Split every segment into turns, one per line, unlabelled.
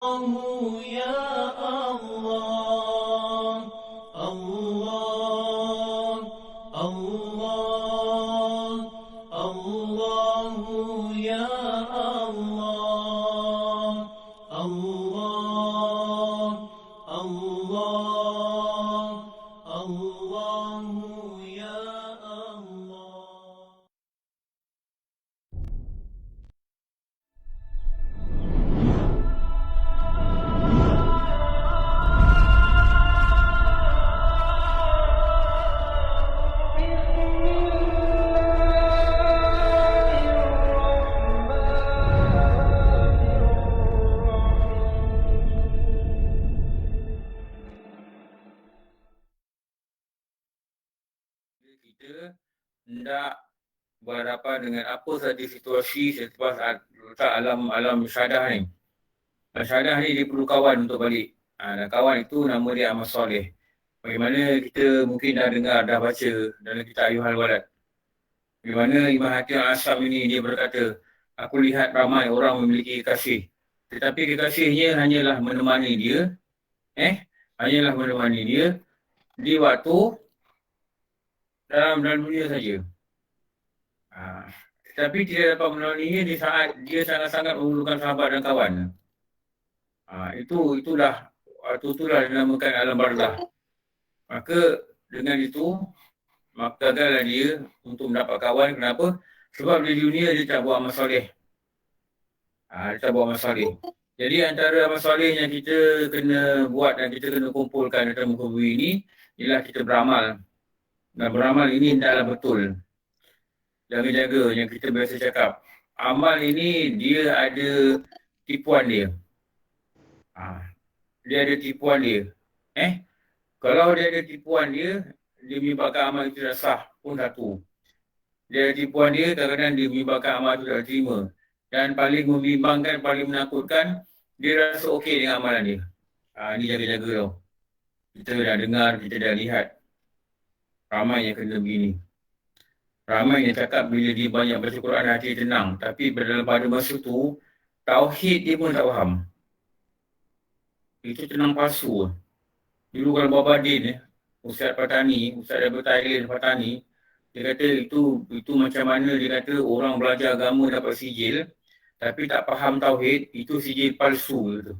الله يا الله الله الله الله يا الله الله الله الله يا الله.
Kita hendak berhadapan dengan apa saja situasi selepas letak alam syahadah ni. Syahadah ni dia perlu kawan untuk balik. Dan kawan itu nama dia amal soleh. Bagaimana kita mungkin dah dengar, dah baca dalam kitab Ayuhal Walad. Bagaimana Imam Hatim Al-Asam ini dia berkata, aku lihat ramai orang memiliki kekasih. Tetapi kekasihnya hanyalah menemani dia. Hanyalah menemani dia di waktu dalam dunia saja. Tetapi tidak dapat menemaninya di saat dia sangat-sangat memerlukan sahabat dan kawan. Itulah dinamakan alam barzah. Maka dengan itu, maka gagallah dia untuk mendapat kawan. Kenapa? Sebab di dunia dia tak buat amal soleh. Dia tak buat amal soleh. Jadi antara amal soleh yang kita kena buat dan kita kena kumpulkan dalam muka bumi ini, ialah kita beramal. Dan beramal ini hendaklah betul. Jaga-jaga yang kita biasa cakap. Amal ini dia ada tipuan dia. Dia ada tipuan dia. Kalau dia ada tipuan dia menyebabkan amal itu dah sah pun satu. Dia ada tipuan dia, kadang-kadang dia menyebabkan amal itu tak terima. Dan paling membimbangkan, paling menakutkan, dia rasa okey dengan amalan dia. Ini jaga-jaga tau. Kita dah dengar, kita dah lihat. Ramai yang kena begini. Ramai yang cakap bila dia banyak baca Quran hati tenang. Tapi pada masa tu, tauhid dia pun tak faham. Itu tenang palsu. Dulu kalau Baba Din, Ustaz Patani, Ustaz Daripada Thailand Patani, dia kata itu macam mana, dia kata orang belajar agama dapat sijil, tapi tak faham tauhid, itu sijil palsu. Gitu.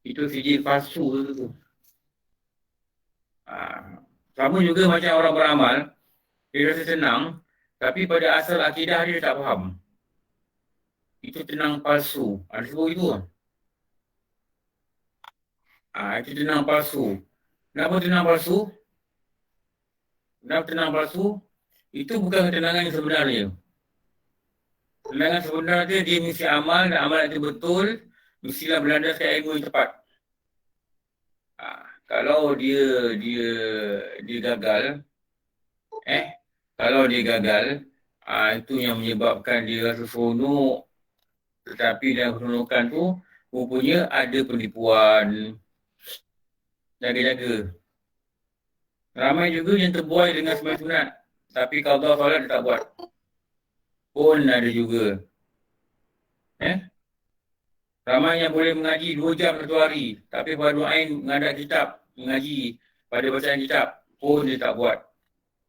Itu sijil palsu. Gitu. Sama juga macam orang beramal, dia rasa senang, tapi pada asal akidah dia tak faham. Itu tenang palsu. Ada sebut itu. Itu tenang palsu. Kenapa tenang palsu? Kenapa tenang palsu? Itu bukan ketenangan yang sebenarnya. Ketenangan sebenarnya dia mesti amal dan amal itu betul, mestilah berlandaskan ilmu yang tepat. Kalau dia gagal, kalau dia gagal, itu yang menyebabkan dia rasa seronok. Tetapi dalam keseronokan tu, rupanya ada penipuan. Jaga-jaga. Ramai juga yang terbuai dengan sembahyang sunat. Tapi kalau solat dia tak buat. Pun ada juga. Ramai yang boleh mengaji 2 jam satu hari. Tapi pada Ain mengadap kitab, mengaji pada bacaan kitab, pun dia tak buat.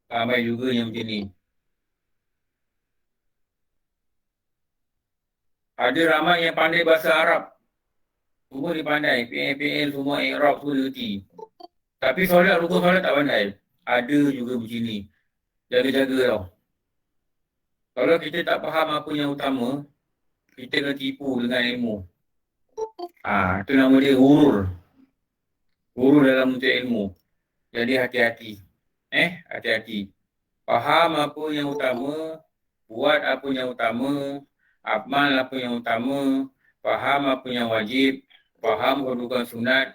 Ramai juga yang macam ni. Ada ramai yang pandai bahasa Arab. Semua dia pandai. PN, semua Arab semua dia reti. Tapi rukun solat tak pandai. Ada juga macam ni. Jaga-jaga tau. Kalau kita tak faham apa yang utama, kita kena tipu dengan ilmu. Itu nama dia hurur. Hurur dalam menuntut ilmu. Jadi hati-hati. Hati-hati. Faham apa yang utama, buat apa yang utama, amal apa yang utama, faham apa yang wajib, faham kedudukan sunat,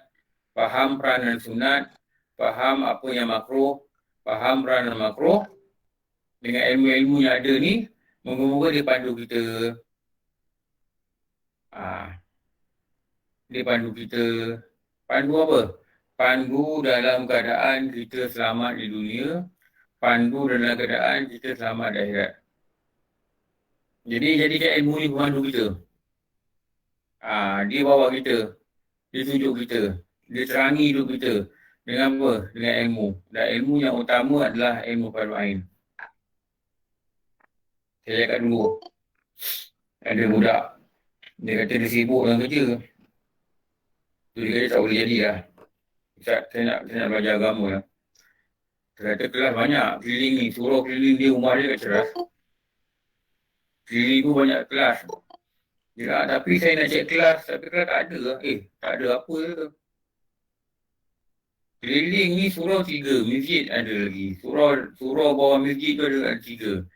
faham peranan sunat, faham apa yang makruh, faham peranan makruh. Dengan ilmu-ilmu yang ada ni, moga-moga dia pandu kita. Dia pandu kita. Pandu apa? Pandu dalam keadaan kita selamat di dunia, pandu dalam keadaan kita selamat di akhirat. Jadi jadikan ilmu ni pemandu kita. Dia bawa kita, dia tunjuk kita, dia terangi hidup kita dengan apa? Dengan ilmu. Dan ilmu yang utama adalah ilmu fardu ain. Saya cakap dulu, ada budak, dia kata dia sibuk dengan kerja. Tu dia kata tak boleh jadi lah. Ustaz, saya nak belajar agama lah. Dia kata kelas banyak, keliling ni, suruh keliling dia, rumah dia kat Ceras. Keliling tu banyak kelas. Dia kata, tapi saya nak cek kelas, tapi kelas tak ada lah. Tak ada apa je. Keliling ni surau 3, masjid ada lagi. Surau bawah masjid tu ada 3.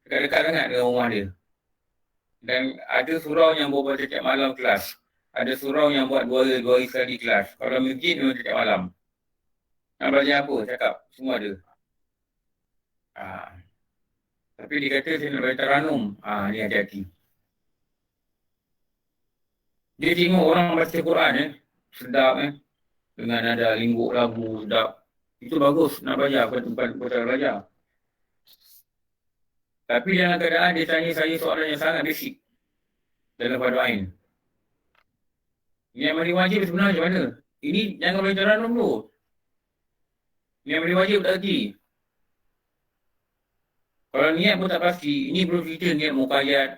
Dekat-dekat sangat dengan rumah dia. Dan ada surau yang buat setiap malam kelas. Ada surau yang buat dua hari sekali kelas. Kalau masjid memang setiap malam. Nak belajar apa? Cakap. Semua ada. Tapi dia kata saya nak belajar taranum. Ni hati-hati. Dia tengok orang baca Quran sedap dengan ada lingguk lagu sedap. Itu bagus nak belajar, tempat belajar. Tapi dalam keadaan dia tanya saya soalan yang sangat basic dalam fardu ain. Niat mandi wajib sebenarnya macam mana? Ini jangan belajar taranum dulu. Niat mandi wajib tak erti. Kalau niat pun tak pasti, ini belum cerita niat muqayyad,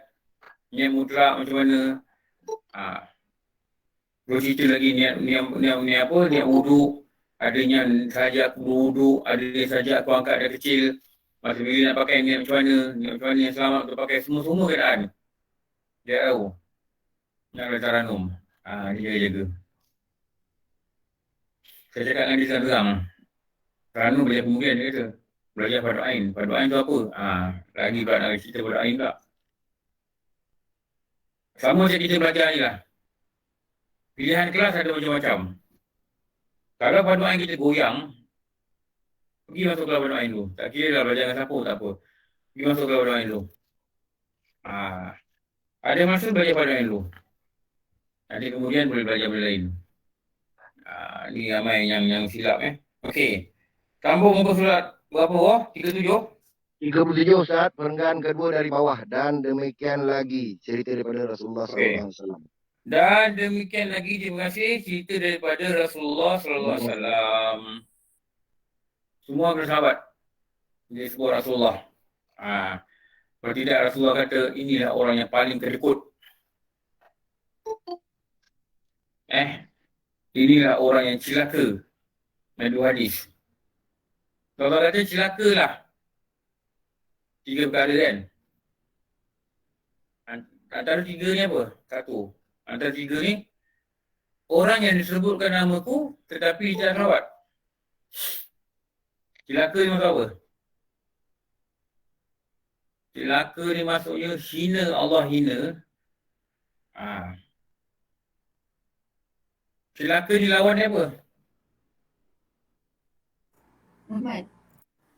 niat mutlak macam mana. Belum cerita lagi niat apa? Niat wuduk. Ada yang sahaja aku wuduk, ada yang sahaja aku angkat dari kecil. Masa bila nak pakai niat macam mana yang selamat untuk pakai semua keadaan. Dia tahu. Nak belajar taranum. Dia jaga-jaga. Saya cakap dengan dia sekarang. Taranum belajar kemudian dia kata. Belajar fardu ain. Fardu ain tu apa? Lagi pula nak cerita fardu ain pula. Sama macam kita belajar ni lah. Pilihan kelas ada macam-macam. Kalau fardu ain kita goyang, pergi masuk kelas fardu ain dulu. Tak kira lah belajar dengan siapa, tak apa. Pergi masuk kelas fardu ain dulu. Ada masa belajar fardu ain dulu. Nanti kemudian boleh belajar benda lain. Ni ramai yang silap Okey. Sambung muka surat berapa? 37?
37 Ustaz, perenggan kedua dari bawah. Dan demikian lagi cerita daripada Rasulullah SAW.
Dan demikian lagi, terima kasih, cerita daripada Rasulullah SAW. Semua bersahabat. Dia sebut Rasulullah. Kalau tidak, Rasulullah kata, inilah orang yang paling kedekut. Inilah orang yang celaka. Nabi hadis. Kalau kata celaka lah. 3 perkara kan. Antara 3 ni apa? 1. Antara 3 ni, orang yang disebutkan namaku tetapi tidak selawat. Celaka ni maksud apa? Celaka ni maksudnya hina, Allah hina. Celaka ni lawan dia apa?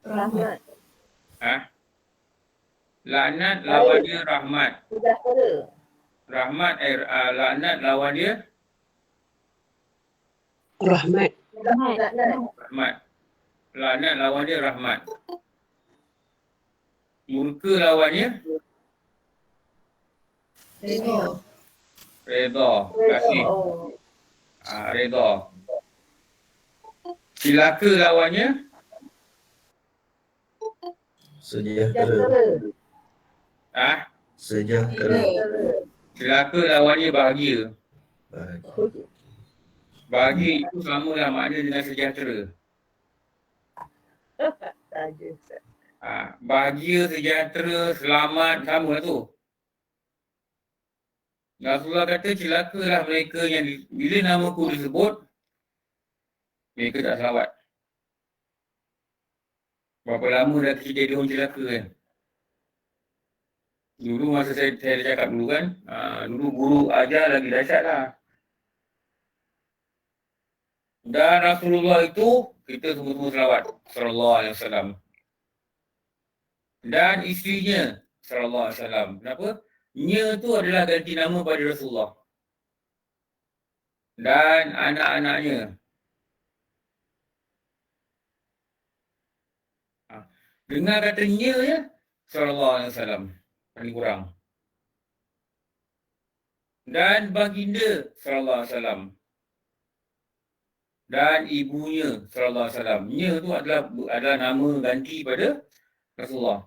Rahmat.
Laknat lawan dia rahmat. Rahmat laknat lawan dia
Rahmat.
rahmat. Laknat lawan dia rahmat. Murka lawannya redha. Kasih. Redha. Celaka lawannya
sejahtera. Sejahtera.
Celaka lawannya bahagia. Bahagia itu sama lah makna dengan sejahtera. Bahagia, sejahtera, selamat, sama tu. Rasulullah kata celakalah mereka yang bila namaku disebut, mereka tak selawat. Berapa lama dah jadi orang celaka kan? Dulu masa saya cakap dulu kan, dulu guru ajar lagi dahsyat lah. Dan Rasulullah itu, kita semua selawat. Sallallahu alaihi wasallam. Dan isterinya, sallallahu alaihi wasallam. Kenapa? Nya tu adalah ganti nama pada Rasulullah. Dan anak-anaknya. Dengar kata nya ya, sallallahu alaihi wasallam. Paling kurang. dan baginda sallallahu alaihi wasallam dan ibunya sallallahu alaihi wasallam. Nya tu adalah nama ganti pada Rasulullah.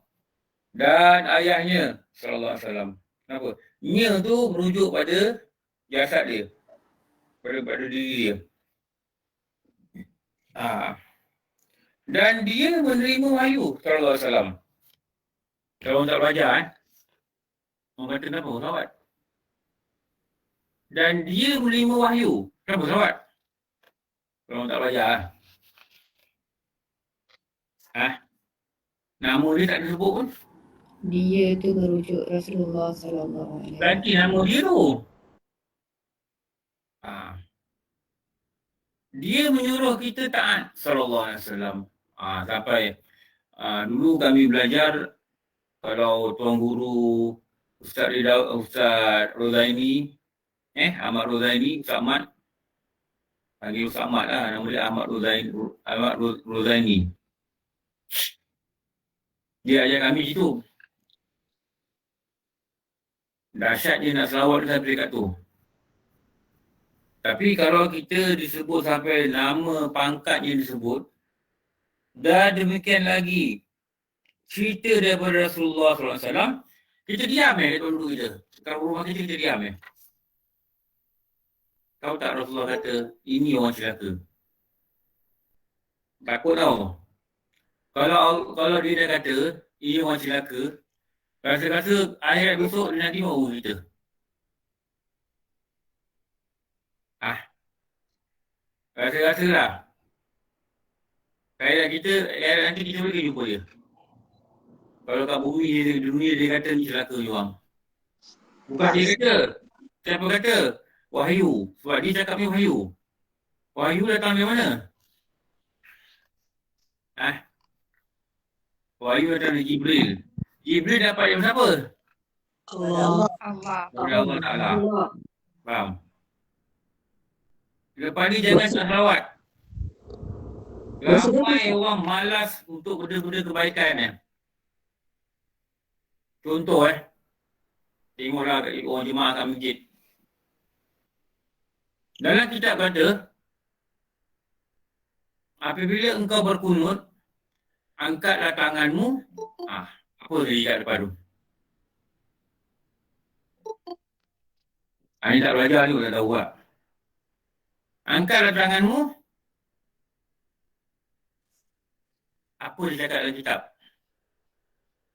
Dan ayahnya sallallahu alaihi wasallam. Kenapa? Nya tu merujuk pada jasad dia, pada diri dia. Dan dia menerima wahyu sallallahu alaihi wasallam. Kalau orang tak belajar orang kata kenapa salawat? Dan dia menerima wahyu. Kenapa salawat? Kalau orang tak belajar nama dia tak disebut pun.
Dia tu merujuk Rasulullah sallallahu alaihi wasallam.
Ganti nama dia tu. Dia menyuruh kita taat sallallahu alaihi wasallam. Sampai dulu kami belajar, kalau tuan guru Ustaz Rozaini, Ahmad Rozaini, Ustaz Ahmad, panggil Ustaz Ahmad lah, nama dia Ahmad Rozaini. Dia ajar kami situ. Dahsyat dia nak selawat sampai dekat tu. Tapi kalau kita disebut sampai nama pangkatnya disebut, dan demikian lagi cerita daripada Rasulullah SAW, kita diam dekat dulu kita. Kalau rumah kita diam Tahu tak Rasulullah kata, ini orang celaka. Takut tau. Kalau dia dah kata, ini orang celaka, rasa-rasa akhirat besok dia nanti mahu kita. Rasa-rasa lah. Akhirat nanti kita boleh jumpa dia. Kalau kat bumi di dunia dia kata ni celaka ni orang. Bukan dia kata. Siapa kata? Wahyu. Sebab dia cakap ni wahyu. Wahyu datang dari mana? Wahyu datang dari Jibril. Jibril dapat dari siapa?
Allah.
Allah Ta'ala. Faham? Lepas ni jangan selawat. Ramai orang malas untuk benda-benda kebaikan Contoh tengoklah orang jemaah kat masjid. Dalam kitab kata, apabila engkau berkunut, angkatlah tanganmu. Apa dia kat depan tu? Ini tak belajar ni tak tahu tak. Angkatlah tanganmu. Apa dia cakap dalam kitab?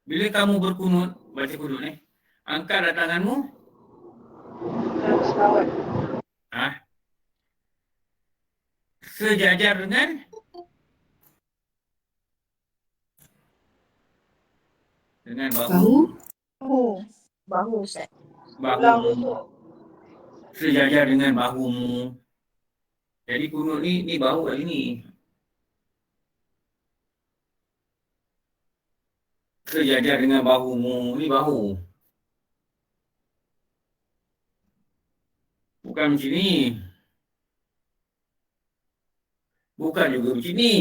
Bila kamu berkunut, baca kunut angkatlah tanganmu. Sejajar dengan bahu.
Bahu Ustaz.
Bahu. Sejajar dengan bahumu. Jadi kunut ni bahu kat sini. Sejajar dengan bahumu, ni bahu. Bukan macam ni. Bukan juga macam ni.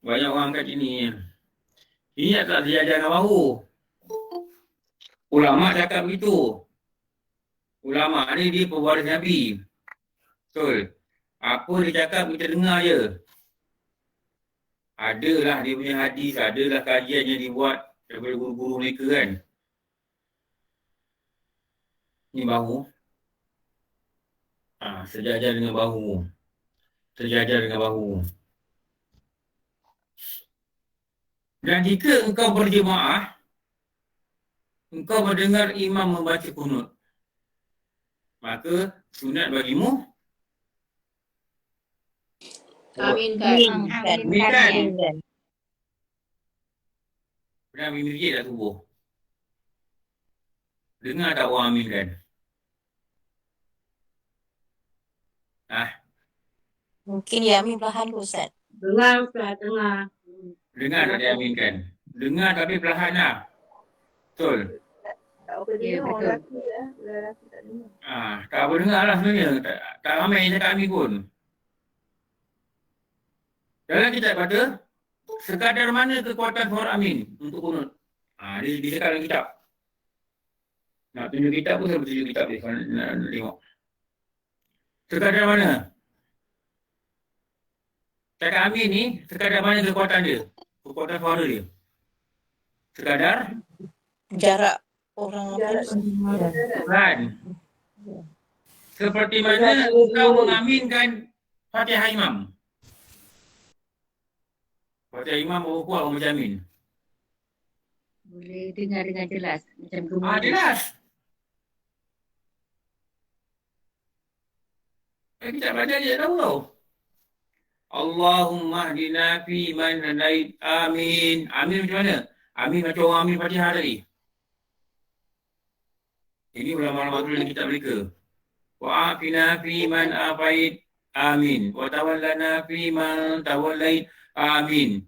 Banyak orang kat sini. Ini tak sejajar dengan bahu. Ulama cakap begitu. Ulama ni dia pewaris Nabi. Betul. Apa dia cakap kita dengar je. Adalah dia punya hadis, adalah kajian yang dibuat daripada guru-guru mereka kan. Ni bahu. Sejajar dengan bahu. Sejajar dengan bahu. Dan jika engkau berjemaah, engkau mendengar imam membaca kunut, maka sunat bagimu
Aminkan.
Pernah mimpi tak tubuh? Dengar tak orang aminkan?
Mungkin dia amin perlahan tu Ustaz.
Dengar Ustaz, dengar.
Dengar tak dia aminkan? Dengar tapi perlahan lah. Betul?
Ya, betul.
Tak apa dengar lah sebenarnya. Tak ramai yang cakap amin pun. Dalam kitab kata, sekadar mana kekuatan suara amin untuk kunut. Dia cakap dalam kitab. Nak tunjuk kitab pun saya boleh tunjuk kitab dia kalau nak tengok. Sekadar mana? Cakap amin ni, sekadar mana kekuatan dia? Kekuatan suara dia. Sekadar
Jarak orang apa ni?
kan. Seperti mana kau mengaminkan Fatihah Imam. Fatihah Imam baru kuat orang baca amin.
Boleh dengar dengan jelas. Macam gemuruh.
Jelas. Kita belajar dia tahu tau. Allahumma hdina fi man hadait. Amin. Amin macam mana? Amin macam orang amin Fatihah tadi. Ini ulama-ulama dulu dalam kitab mereka. Wa afina fi man afait. Amin. Wa tawallana fi man tawallait. Amin.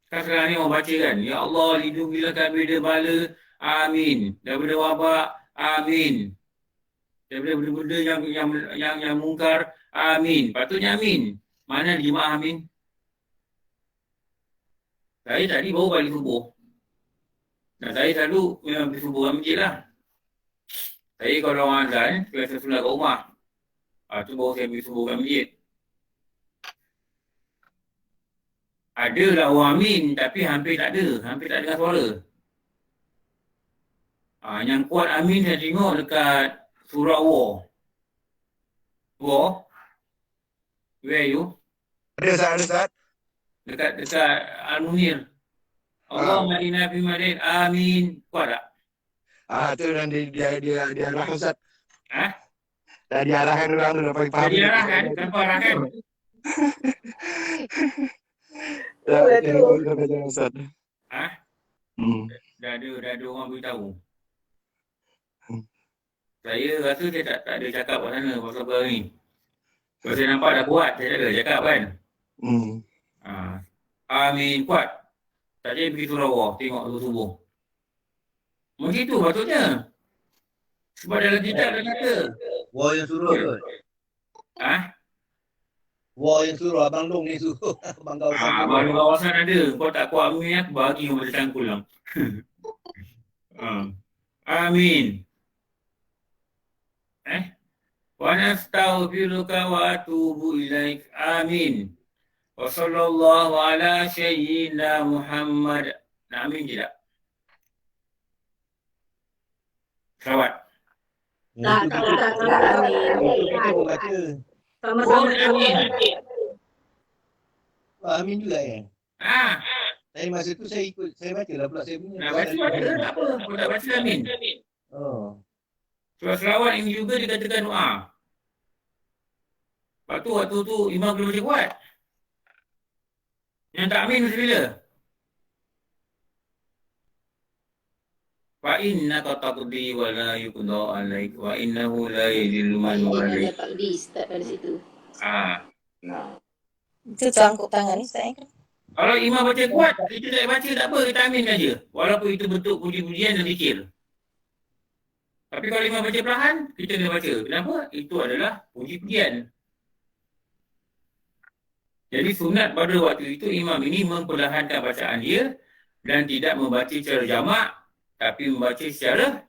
Sekarang ni orang baca kan. Ya Allah, lindungilah kami daripada bala. Amin. Daripada wabak. Amin. Daripada benda-benda yang mungkar. Amin. Patutnya amin. Mana jemaah amin? Saya tadi baru balik subuh. Dan saya selalu memang pergi subuh dalam masjid lah. Saya kalau orang azan, biasa solat kat rumah. Tu baru saya pergi subuh dalam masjid. Adalah orang amin, tapi hampir tak ada. Hampir tak dengar suara. Yang kuat amin saya tengok dekat surah War. War? Where are you?
Ada Ustaz.
Dekat Al-Munir. Allah madina fi madin. Amin. Kuat tak?
Tu dan dia arah Ustaz.
Dah
diarahkan orang tu dapat faham.
Dia diarahkan? Kenapa arahkan?
Dah Ustaz.
Dah ada orang beritahu. Saya rasa saya tak ada cakap kat sana pasal perkara ni. Kalau saya nampak dah kuat, saya tak ada cakap kan. Amin kuat. Tak jadi pergi surah War, tengok subuh. Macam itu patutnya. Sebab dalam kitab dah kata.
War yang suruh kot. War yang suruh, Abang Long ni suruh. Abang kawasan.
Abang kawasan ada. Kau tak kuat amin, aku bagi kau macam cangkul lah. Amin. Wa nastaghfiruka wa atubu ilaik. Amin. Wa sallallahu ala sayyidina Muhammad. Nak amin je tak? Selawat.
Tak. Amin.
Kita pun baca.
Sama-sama.
Amin.
Amin juga ya. Saya masa tu saya ikut, saya baca lah pula saya punya.
Nak baca tak apa. Kau tak baca amin. Surah selawat ini juga dikatakan doa. Lepas tu waktu tu imam kena baca kuat. Yang tak amin mesti bila? Fa innaka taqdi wa la yuqda alaik wa innahu la yadhillu man wali.
Ada takdir start pada situ.
Itu cangkuk tangan ni Ustaz.
Kalau imam baca kuat, kita tak baca tak apa, kita aminkan je. Walaupun itu bentuk puji-pujian dan zikir. Tapi kalau imam baca perlahan, kita kena baca. Kenapa? Itu adalah puji-pujian. Jadi sunat pada waktu itu imam ini memperlahankan bacaan dia dan tidak membaca secara jamak tapi membaca secara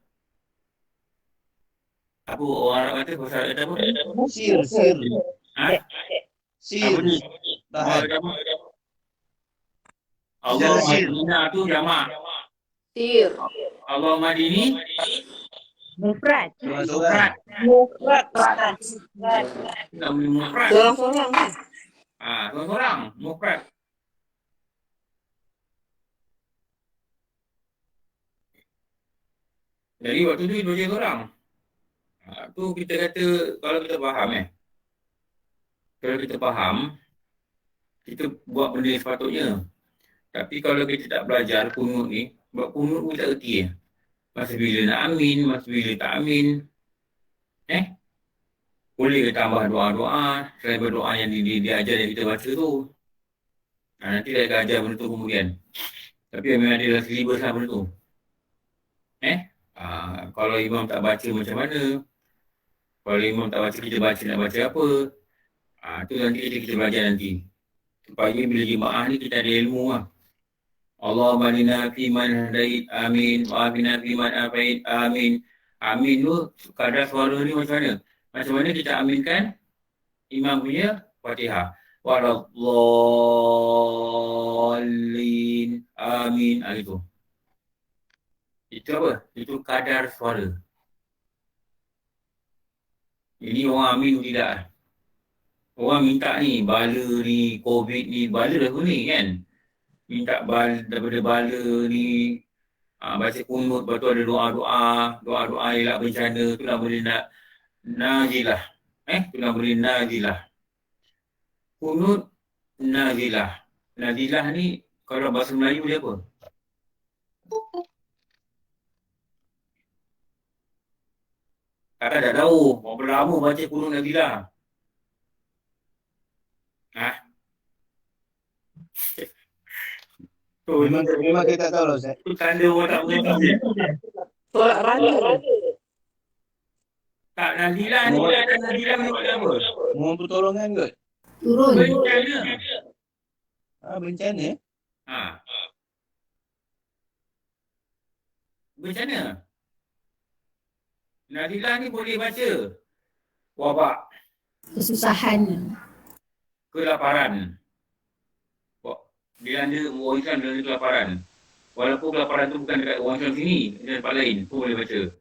apa orang Arab kata, bahasa Arab kata apa?
Sir. Sir.
Allah Madinah tu jamak.
Sir.
Allah Madini
Mufrad.
Mufrad.
Mufrad.
Sorang-sorang ni.
Seorang-seorang mufrad. Jadi waktu tu dia seorang. Tu kita kata kalau kita faham Kalau kita faham, kita buat benda yang sepatutnya. Tapi kalau kita tak belajar kunut ni, buat kunut pun tak erti masa bila nak amin, masa bila tak amin. Boleh ke tambah doa-doa selain berdoa yang dia ajar yang kita baca tu. Nanti dia akan ajar benda tu kemudian. Tapi memang ada dalam syllabus lah benda tu. Kalau imam tak baca macam mana, kalau imam tak baca, kita baca nak baca apa. Tu nanti kita belajar nanti. Supaya bila jemaah ni kita ada ilmu lah. Allahumma hadina fiman hadait, amin. Wa afina fiman afait, amin. Amin tu kadar suara ni macam mana? Macam mana kita aminkan imam punya Fatihah? Waladdallin, amin. Itu. Itu apa? Itu kadar suara. Ini orang amin tidak? Orang minta ni, bala ni, COVID ni, bala dah ni kan? Minta daripada bala ni, baca kunut, lepas tu ada doa-doa elak bencana, tu nak boleh nak nazilah. Tu nak boleh nazilah. Kunut, nazilah. Nazilah ni, kalau bahasa Melayu dia apa? Kakak tak tahu, berapa lama baca kunut nazilah.
Memang kita tak tahu lah Ustaz.
Tu tanda orang tak mengerti.
Tolak raya.
Tak, nazilah ni, nazilah ni buat apa?
Mohon pertolongan kot.
Turun.
Bencana.
Bencana.
Bencana. Nazilah ni boleh baca. Wabak,
Kesusahan.
kelaparan. Dilanda orang Islam dilanda kelaparan. Walaupun kelaparan tu bukan dekat orang Islam sini, di tempat lain pun boleh baca.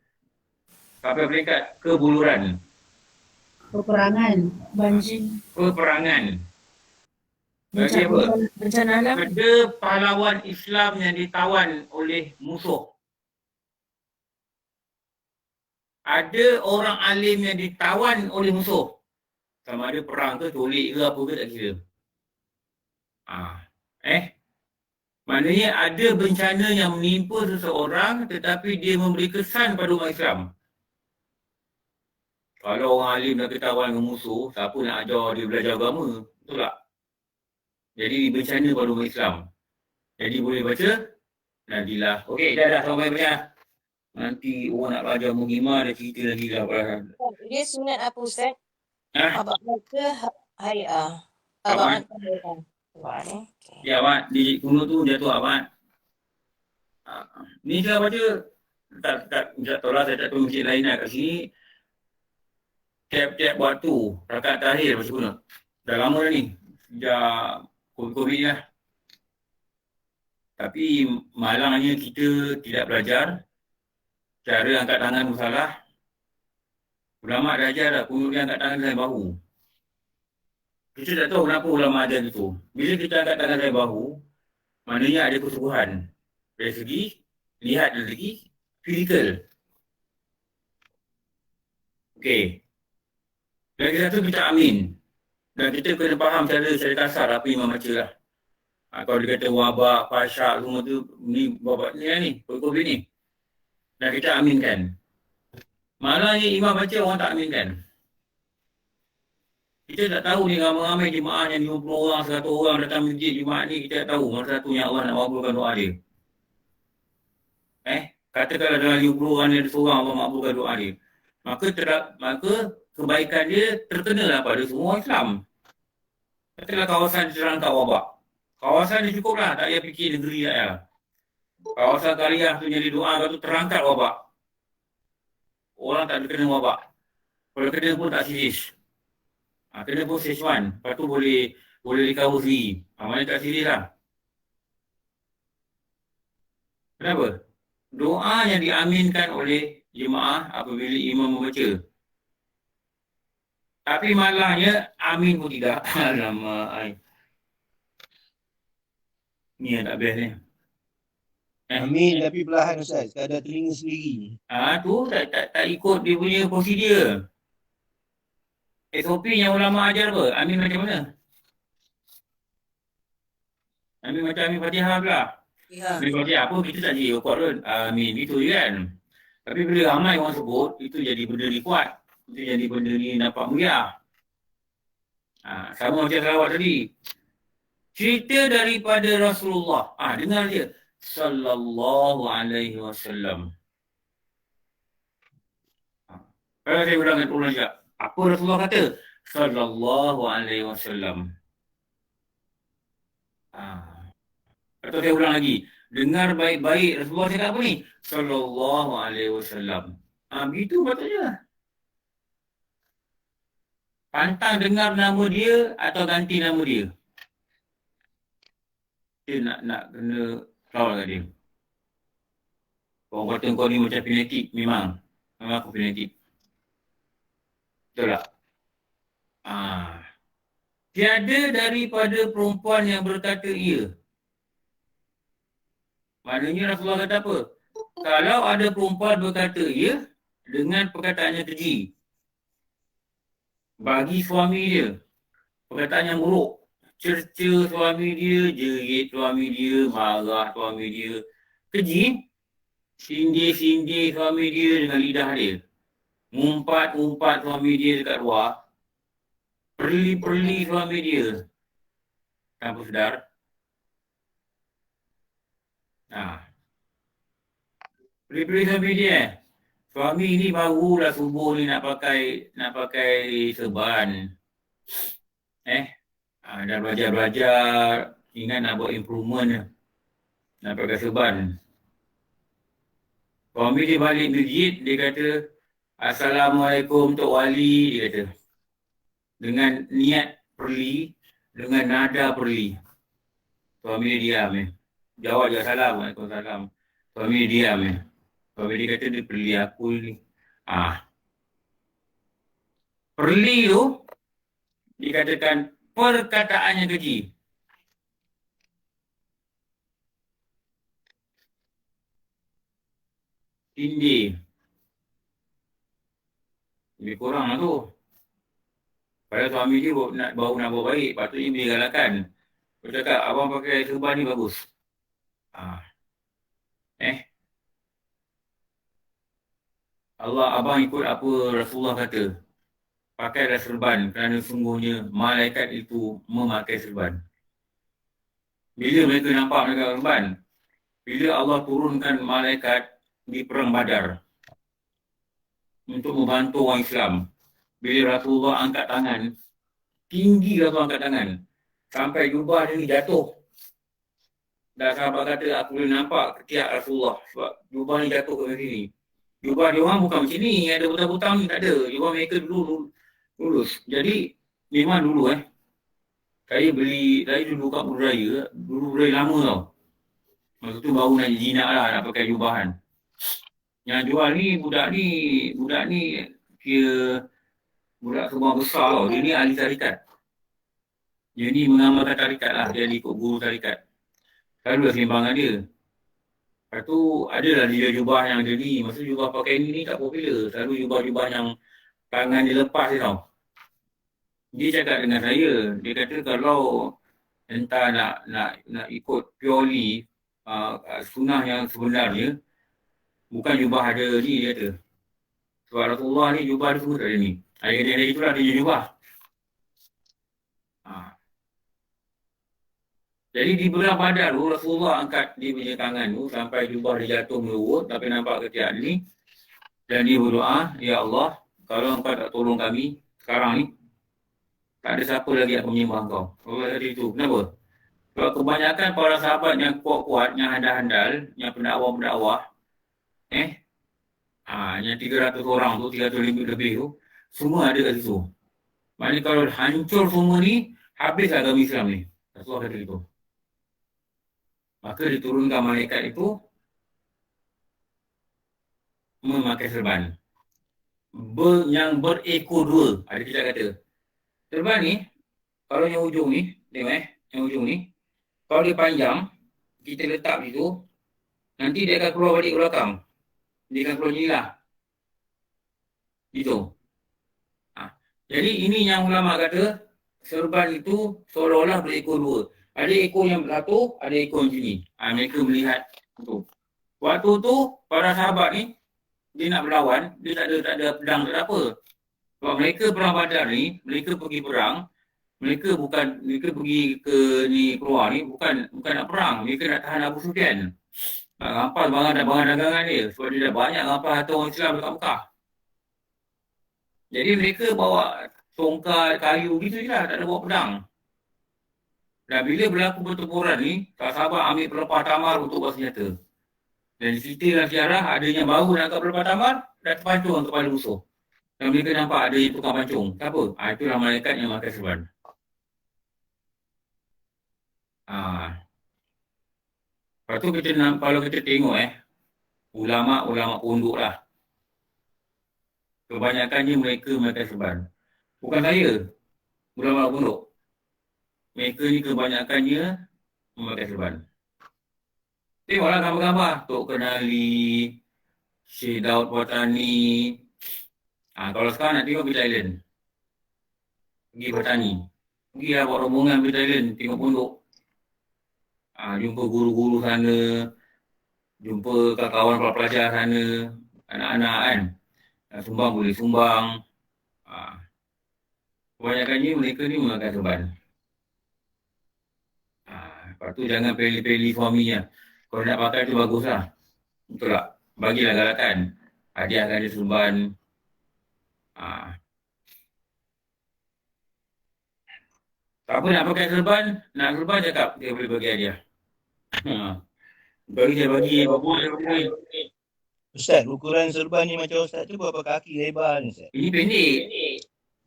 Sampai peringkat kebuluran.
Peperangan. Banjir.
Peperangan. Bagi apa?
Bencana alam.
Ada pahlawan Islam yang ditawan oleh musuh. Ada orang alim yang ditawan oleh musuh. Sama ada perang ke, colik ke, apa ke, tak kira. Maknanya ada bencana yang menimpa seseorang tetapi dia memberi kesan pada umat Islam. Kalau orang alim dah ketahuan dengan musuh, siapa nak ajar dia belajar agama? Betul tak? Jadi bencana pada umat Islam. Jadi boleh baca nazilah. Okey, dah sampai banyak. Nanti orang nak belajar menghimar dia cerita lagi lah.
Dia sunat apa Ustaz? Abang baca hari
Abang.
Abang
Ya, Abang. Di kunut tu jatuh Abang. Ni saya baca. Tak tahu lah, saya tak tahu masjid lain lah kat sini. Tiap-tiap waktu, rakaat terakhir baca kunut. Dah lama dah ni. Sejak COVID ni lah. Tapi malangnya kita tidak belajar. Cara angkat tangan pun salah. Ulama dah ajar dah, kunut dia angkat tangan dari bahu. Kita tak tahu kenapa ulama ajar itu. Bila kita angkat tangan dari bahu, maknanya ada kesubuhan. Dari segi, lihat dari segi, fizikal. Okey. Lagi satu kita amin. Dan kita kena faham secara kasar apa imam baca lah. Kalau dia kata wabak, pasyak, semua tu, ni wabak ni lah ni, COVID ni. Dan kita aminkan. Malahnya imam baca, orang tak aminkan. Kita tak tahu ni ramai-ramai jemaah yang 50 orang, 100 orang datang masjid Jumaat ni, kita tak tahu mana satu yang Allah nak makbulkan doa dia. Katakanlah dalam 50 orang ni ada seorang Allah makbulkan doa dia. Maka kebaikan dia terkenalah pada semua Islam. Katakanlah kawasan terangkat wabak. Kawasan dia cukup lah, tak payah fikir negeri tak payah. Kawasan Kariah tu jadi doa, lepas tu terangkat wabak. Orang tak terkena wabak. Kalau kena pun tak serius. Kena pun stage 1. Lepas tu boleh recover free. Mana tak serius lah. Kenapa? Doa yang diaminkan oleh jemaah apabila imam membaca. Tapi malahnya amin pun tidak. Alamak. Ni yang tak best ni.
Amin tapi perlahan Ustaz. Kadar telinga sendiri.
Tu tak ikut dia punya prosedur. SOP yang ulama ajar apa? Amin macam mana? Amin macam Amin Fatihah pula.
Ya.
Amin Fatihah apa kita tak jadi kuat pun. Amin itu je kan. Tapi bila ramai orang sebut, itu jadi benda ni kuat. Itu jadi benda ni nampak meriah. Sama macam salawat tadi. Cerita daripada Rasulullah. Dengar je. Sallallahu alaihi wasallam. Kalau saya ulang juga. Apa Rasulullah kata? Sallallahu alaihi wasallam. Atau saya ulang lagi. Dengar baik-baik Rasulullah cakap apa ni? Sallallahu alaihi wasallam. Begitu patutnya. Pantang dengar nama dia atau ganti nama dia. Dia nak kena kawal kat dia. Orang kata kau ni macam fanatik. Memang aku fanatik. Betul tak? Tiada daripada perempuan yang berkata ia. Maknanya Rasulullah kata apa? Kalau ada perempuan berkata ia dengan perkataannya keji bagi suami dia, perkataan yang buruk, cerca suami dia, jerit suami dia, marah suami dia, keji, sindir-sindir suami dia dengan lidah dia, ngumpat-ngumpat suami dia dekat luar, perli-perli suami dia tanpa sedar. Perli-perli suami dia. Suami ni barulah subuh ni nak pakai serban. Dah belajar-belajar, ingat nak buat improvement, nak pakai serban. Suami dia balik masjid, dia kata, Assalamualaikum Tok Wali, dia kata. Dengan niat perli, dengan nada perli. Suami dia diam. Jawab je salam, Waalaikumsalam. Suami dia diam. Suami dia kata dia perli aku ni. Perli tu, dikatakan perkataannya keji. Sindir. Lebih kurang lah tu. Padahal suami dia baru nak buat baik, patutnya dia galakkan. Dia cakap, abang pakai serban ni bagus. Abang ikut apa Rasulullah kata. Pakailah serban kerana sungguhnya malaikat itu memakai serban. Bila mereka nampak mereka serban? Bila Allah turunkan malaikat di perang Badar untuk membantu orang Islam. Bila Rasulullah angkat tangan, tinggi Rasulullah angkat tangan, sampai jubah dia ni jatuh. Dan sahabat kata, aku boleh nampak ketiak Rasulullah sebab jubah ni jatuh ke sini. Jubah dia orang bukan macam ni, ada butang-butang ni tak ada. Jubah mereka dulu lulus. Jadi memang dulu saya dulu kat budaya lama tau. Masa tu baru nak jinak lah, nak pakai jubahan. Yang jual ni, budak ni kira budak sebuah besar tau. Dia ni ahli tarikat. Dia ni mengamalkan tarikat lah, dia ikut guru tarikat. Selalu dah sembangan dia. Lepas tu adalah dia jubah yang dia ni. Masa jubah pakai ni tak popular. Selalu jubah-jubah yang tangan dia lepas dia tau. Dia cakap dengan saya, dia kata kalau entah nak ikut purely sunnah yang sebenarnya, bukan jubah ada ni, dia kata. Sebab Rasulullah ni jubah dia semua tak ada ni. Dia itulah dia jubah. Jadi di perang Badar tu Rasulullah angkat dia punya tangan tu sampai jubah dia jatuh melurut, tapi nampak ketiak ni. Dan dia berdoa, Ya Allah, kalau engkau tak tolong kami sekarang ni, tak ada siapa lagi yang menyembah engkau. Allah kata itu. Kenapa? Sebab kebanyakan para sahabat yang kuat-kuat, yang handal-handal, yang pendakwah-pendakwah, yang 300 orang tu, 300 lebih tu, semua ada kat situ. Maknanya kalau hancur semua ni, habis agama Islam ni. Rasulullah kata itu. Maka diturunkan malaikat itu memakai serban. Yang berekor dua. Ada kita kata. Serban ni, kalau yang ujung ni, tengok yang ujung ni, kalau dia panjang, kita letak situ, nanti dia akan keluar balik ke belakang. Dia akan keluar nyilah. Gitu. Jadi ini yang ulama kata, serban itu seolah-olah berekor dua. Ada ekor yang satu, ada ekor yang sini. Mereka melihat tu. Waktu tu, para sahabat ni, dia nak berlawan, dia tak ada pedang, tak ada apa. Sebab mereka perang Badar ni, mereka pergi perang, mereka pergi ke ni keluar ni, bukan nak perang, mereka nak tahan Abu Sufyan. Nak rampas barang dagangan dia, sebab dia dah banyak rampas harta orang Islam dekat Mekah. Jadi mereka bawa tongkat, kayu gitu je lah, tak ada bawa pedang. Dan bila berlaku pertempuran ni, tak sabar ambil pelepah tamar untuk buat senjata. Dan cerita dalam sejarah, adanya baru nak angkat pelepah tamar, dan terpancung kepala musuh. Dan mereka nampak ada yang tukang pancung. Siapa? Itulah malaikat yang makan serban. Lepas tu kalau kita tengok ulama-ulama pondok lah. Kebanyakannya mereka makan serban. Bukan saya, ulama pondok. Mereka ni kebanyakannya memakai serban. Tengoklah gambar-gambar. Tok Kenali, Syekh Daud Watani. Kalau sekarang nak tengok pergi Thailand. Pergi bertani. Pergilah buat rombongan pergi Thailand, tengok pondok. Jumpa guru-guru sana. Jumpa kawan pelajar sana. Anak-anak kan. Sumbang boleh sumbang. Kebanyakannya mereka ni memakai serban. Lepas tu jangan pilih-pilih suaminya. Kalau nak pakai tu baguslah. Betul tak? Bagilah galakan. Hadiahkan dia serban. Tak apa nak pakai serban, nak serban cakap dia boleh bagi hadiah. Bagi saya bagi, apa saya bagi.
Ustaz, ukuran serban ni macam Ustaz tu berapa kaki lebar ni Ustaz?
Ini pendek.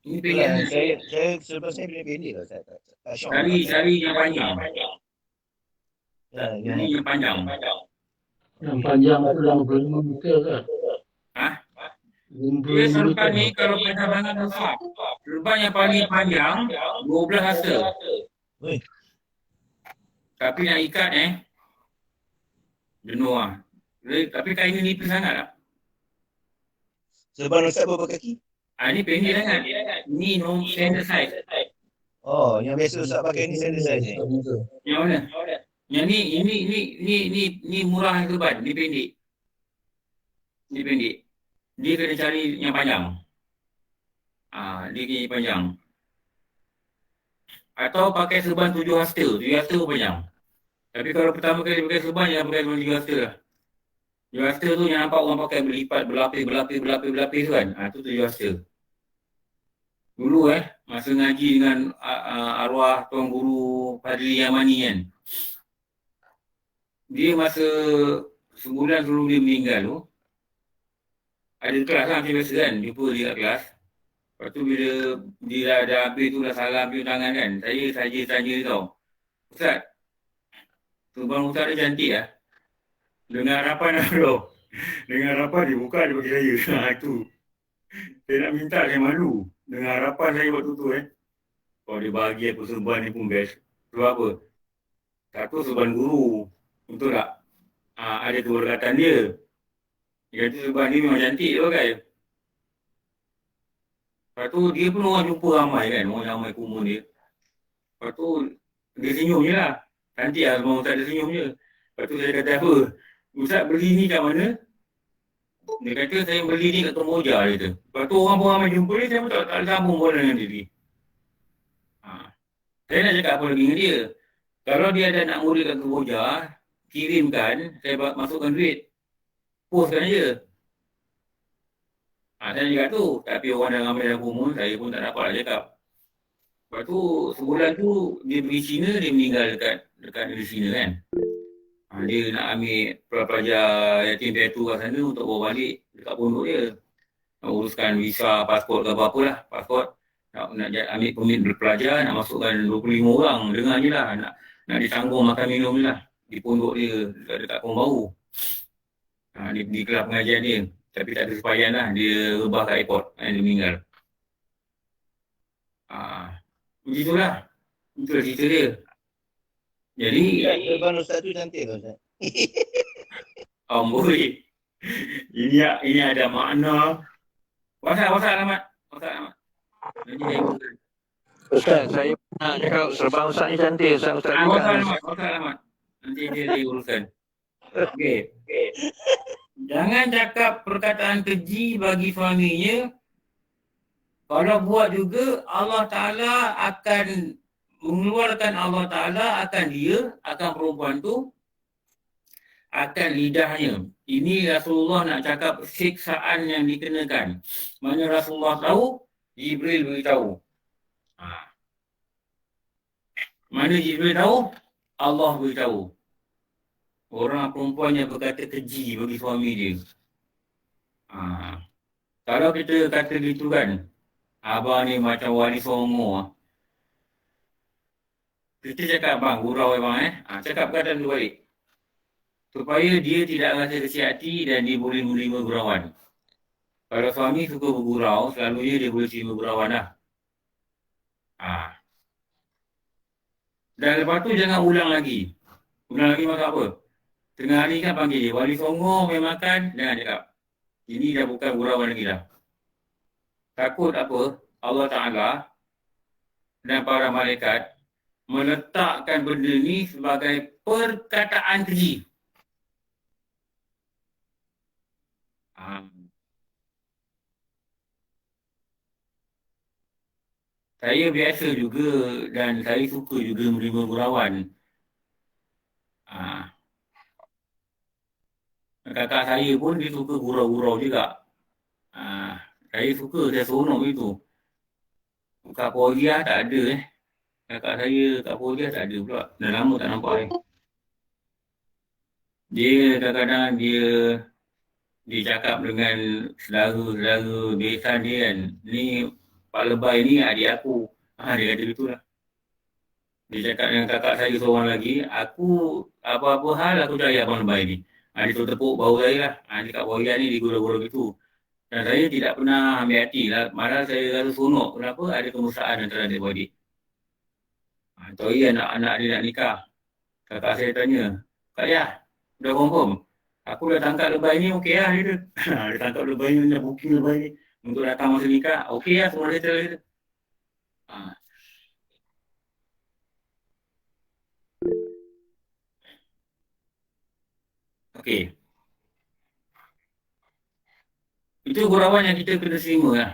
Ini pendek.
Saya serban saya pendek lah Ustaz.
Cari yang panjang. Ini yang panjang.
Yang panjang tu 55 meter kan?
Dia serban ni kalau penerbangan besar. Serban yang paling panjang 12 hasta. Tapi nak ikat jenuh lah. Tapi kain ni nipis sangat tak?
Serban Ustaz berapa kaki?
Ni pendek sangat. Ni standard size.
Oh, yang biasa Ustaz pakai ni standard size ni.
Yang mana? Yang ni murah serban. Ni pendek. Dia kena cari yang panjang. Dia kena panjang. Atau pakai serban 7 hasta. 7 hasta pun panjang. Tapi kalau pertama kali pakai serban, jangan pakai serban 7 hasta lah. 7 hasta tu yang nampak orang pakai berlipat, berlapis tu kan. Tu 7 hasta. Dulu masa ngaji dengan arwah Tuan Guru Fadli Yamani kan. Dia masa sebulan sebelum dia meninggal tu, ada kelas lah macam biasa kan, jumpa dia kat kelas. Lepas tu bila dia dah habis tu dah salam pium tangan kan, saya saja tanya dia tau. Ustaz, serban Ustaz dia cantik lah. Dengan harapan lah bro. Dengan harapan dia buka dia bagi saya. Tu. Saya nak minta saya malu. Dengan harapan saya waktu tu Kalau dia bagi apa serban ni pun best. Tu apa? Satu serban guru. Betul tak? Ada keberkatan dia. Dia kata serban ni memang cantik tu kan. Lepas tu dia pun orang jumpa ramai kan. Orang ramai kumun dia. Lepas tu dia senyum je lah. Cantik lah sebab Ustaz dia senyum je. Lepas tu saya kata apa? Ustaz beli ni kat mana? Dia kata saya beli ni kat Tomoja dia kata. Lepas tu orang pun ramai jumpa dia. Saya pun tak sambung bola dengan diri. Saya nak cakap apa lagi dengan dia. Kalau dia ada nak murid kat Tomoja, kirimkan, saya masukkan duit. Postkan je. Saya cakap tu. Tapi orang dah ramai dalam umum, saya pun tak dapat lah cakap. Lepas tu, sebulan tu, dia pergi China, dia meninggal dekat negeri China kan. Dia nak ambil pelajar yatim piatu kat sana untuk bawa balik dekat pondok dia. Nak uruskan visa, pasport ke apa-apa lah. Pasport, nak ambil permit berpelajar, nak masukkan 25 orang. Dengar je lah, nak ditanggung makan minum je lah. Di pondok dia, dekat Kampung Baru. Dia pergi kelas pengajian dia. Tapi tak ada sepayan lah, dia rebah kat airport. Dia meninggal. Begitulah. Itulah cerita dia. Jadi...
Serban Ustaz tu cantik ke Ustaz?
Amboi. Ini ada makna. WhatsApp alamat. Nanti saya google.
Ustaz, saya nak cakap serban Ustaz ni cantik. Ustaz
WhatsApp alamat. Nanti dia uruskan. Okey. Jangan cakap perkataan keji bagi suaminya. Kalau buat juga, Allah Ta'ala akan mengeluarkan Allah Ta'ala akan perempuan tu, akan lidahnya. Ini Rasulullah nak cakap siksaan yang dikenakan. Mana Rasulullah tahu, Jibril beritahu. Mana Jibril tahu? Allah beritahu. Orang perempuan yang berkata keji bagi suami dia. Kalau kita kata gitu kan, abang ni macam wali songo. Kita cakap bang, gurau bang cakap perkataan tu balik. Supaya dia tidak rasa kecil hati dan dia boleh menerima gurauan. Kalau suami suka bergurau, selalunya dia boleh terima gurauan lah. Dan lepas tu jangan ulang lagi. Ulang lagi maksud apa? Tengah hari kan panggil dia, wali songo main makan, jangan cakap. Ini dah bukan gurauan lagi dah. Takut apa? Allah Ta'ala dan para malaikat meletakkan benda ni sebagai perkataan keji. Saya biasa juga dan saya suka juga menerima gurauan. Kakak saya pun dia suka gurau-gurau juga. Saya suka, saya seronok itu. Kak Pauliah tak ada Kakak saya Kak Pauliah tak ada pula. Dah lama tak nampak Dia kadang-kadang dia cakap dengan saudara-saudara besan dia kan. Ni Pak Lebay ni adik aku. Dia kata begitulah. Dia cakap dengan kakak saya seorang lagi, aku apa-apa hal aku cari Abang Lebay ni. Dia tu tepuk bahu saya lah. Dia Kak Pauliah ni digurau-gurau gitu. Dan saya tidak pernah ambil hati lah. Malah saya rasa seronok. Kenapa? Ada kemesraan antara adik-adik. Tahu anak-anak dia nak nikah. Kakak saya tanya, Kak Yah, dah confirm? Aku dah tangkap Lebay ni, okey lah dia. Dia tangkap Lebay ni, dah booking Lebay ni. Untuk datang masa nikah, okey lah semua dia. Okey. Itu gurauan yang kita kena terima lah.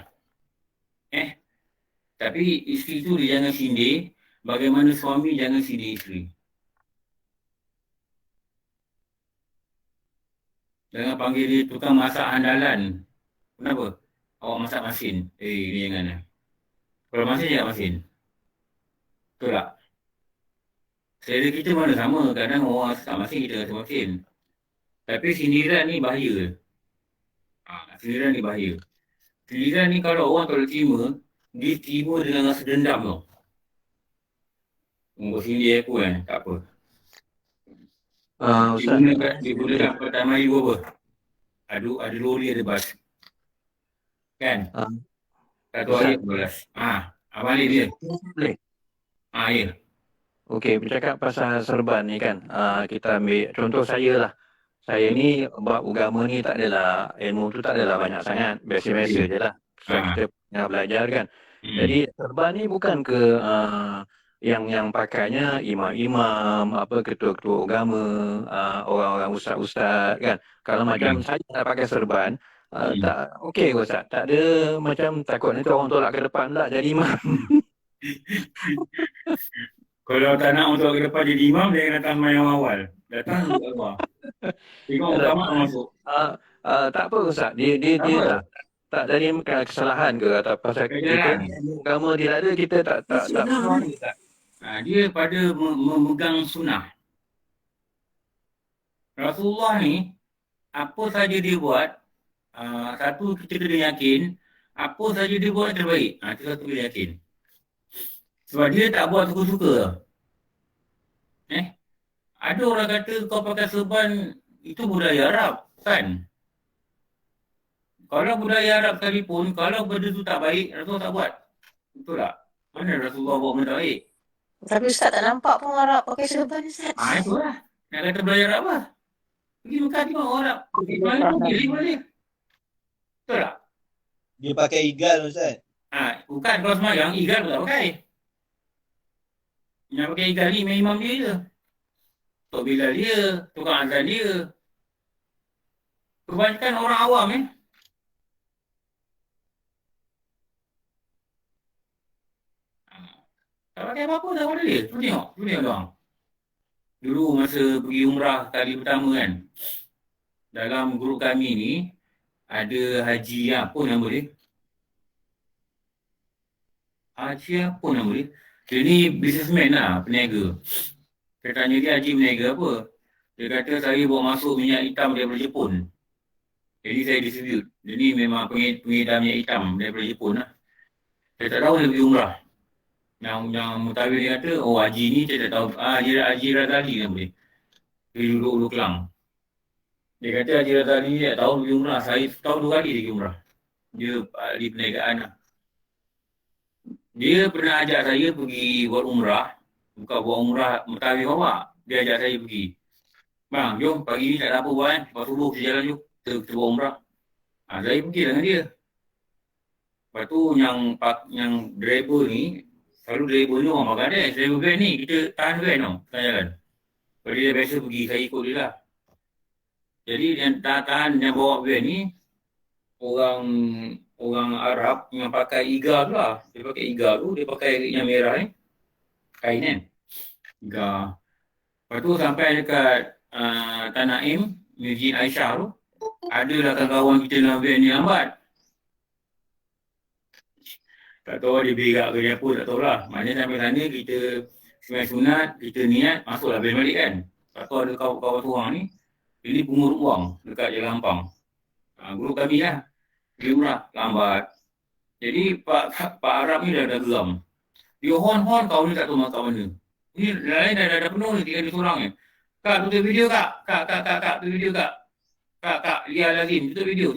Tapi isteri tu dia jangan sindir. Bagaimana suami jangan sindir isteri. Jangan panggil dia tukang masak andalan. Kenapa? Awak masak masin. Ni jangan lah. Kalau masin, jangan masin. Betul tak? Selera kita mana sama. Kadang orang masak masin, kita rasa masin. Tapi sindiran ni bahaya. Sindiran ni bahaya. Sindiran ni kalau orang tak boleh terima, dia terima dengan rasa dendam tau. Kau sindir aku kan? Tak apa.
Ustaz.
Dia gunakan pertama Melayu apa? Ada lori, ada bas. Kan? Satu ayat 12. Abang Ali dia.
Boleh.
Ya.
Okey, bercakap pasal serban ni kan. Kita ambil contoh saya lah. Saya ni bab agama ni tak adalah, ilmu tu tak adalah banyak sangat. Biasa-biasa je lah. Kita pernah belajar kan. Jadi serban ni bukan ke yang pakainya imam-imam, ketua-ketua agama, orang-orang ustaz-ustaz kan. Kalau macam saya nak pakai serban, tak okey Ustaz. Tak ada macam takut nanti orang tolak ke depan pula jadi imam.
Kalau tak nak untuk ke depan jadi imam, dia kena datang main awal. Datang ke luar. Tengok ulama masuk.
Tak apa Ustaz. Dia tak jadi kesalahan ke atau pasal kita agama dia ada, kita tak
dia pada memegang sunnah. Rasulullah ni apa saja dia buat, satu kita kena yakin apa saja dia buat terbaik. Itu satu kena yakin. Sebab dia tak buat suka-suka. Ada orang kata kau pakai serban itu budaya Arab, kan? Kalau budaya Arab sekalipun, kalau benda tu tak baik, Rasulullah tak buat. Betul tak? Mana Rasulullah buat benda tak baik?
Tapi Ustaz tak nampak pun Arab pakai serban Ustaz.
Itulah. Nak kata budaya Arab lah. Pergi Mekah tengok orang Arab. Mana pun pilih boleh. Betul tak?
Dia pakai igal Ustaz.
Bukan kalau semayang, igal pun tak pakai. Yang pakai igal ni main imam dia je. Tok Bilal dia, tukang azan dia. Kebanyakan orang awam tak pakai apa-apa tak boleh dia. Tu tengok doang. Dulu masa pergi umrah kali pertama kan, dalam grup kami ni ada haji apa nama dia? Haji apa nama dia? Dia ni businessman lah, peniaga. Saya tanya dia, Haji peniaga apa? Dia kata saya bawa masuk minyak hitam daripada Jepun. Jadi saya distribute. Dia ni memang pengedar minyak hitam daripada Jepun lah. Saya tak tahu dia pergi umrah. Yang mutawir dia kata, oh Haji ni saya tak tahu. Haji Razali nama dia. Dia duduk Ulu Kelang. Dia kata Haji Razali ni tak tahu pergi umrah. Saya tahu 2 kali dia pergi umrah. Dia ahli perniagaan lah. Dia pernah ajak saya pergi buat umrah. Bukan buat umrah mutawir bawa. Dia ajak saya pergi. Bang, jom pagi ni tak ada apa buat kan. Lepas subuh kita jalan jom. Kita buat umrah. Saya pergi dengan dia. Lepas tu yang driver ni, selalu driver ni orang Bangladesh. Driver van ni, kita tahan van tau, tahan jalan. Lepas dia biasa pergi, saya ikut dia lah. Jadi yang tahan yang bawa van ni, orang Arab yang pakai iga tu lah. Dia pakai iga tu, dia pakai yang merah ni. Kain kan. Iga. Lepas tu sampai dekat Tanaim, Masjid Aisyah tu, adalah kawan-kawan kita dalam van ni lambat. Tak tahu dia berak ke dia apa, tak tahulah. Maknanya sampai sana kita sembahyang sunat, kita niat, masuklah van balik kan. Tak tahu ada kawan-kawan seorang ni, ini pungut uang dekat Jalan Ampang. Guru kami lah, dia umrah, lambat. Jadi Pak Arab ni dah geram. Dia hon-hon kau ni tak tahu kat mana. Ni lain dah penuh ni, tinggal dia seorang ni. Kak, tutup video kak. Kak, tutup video kak. Kak, lihat lagi, tutup video.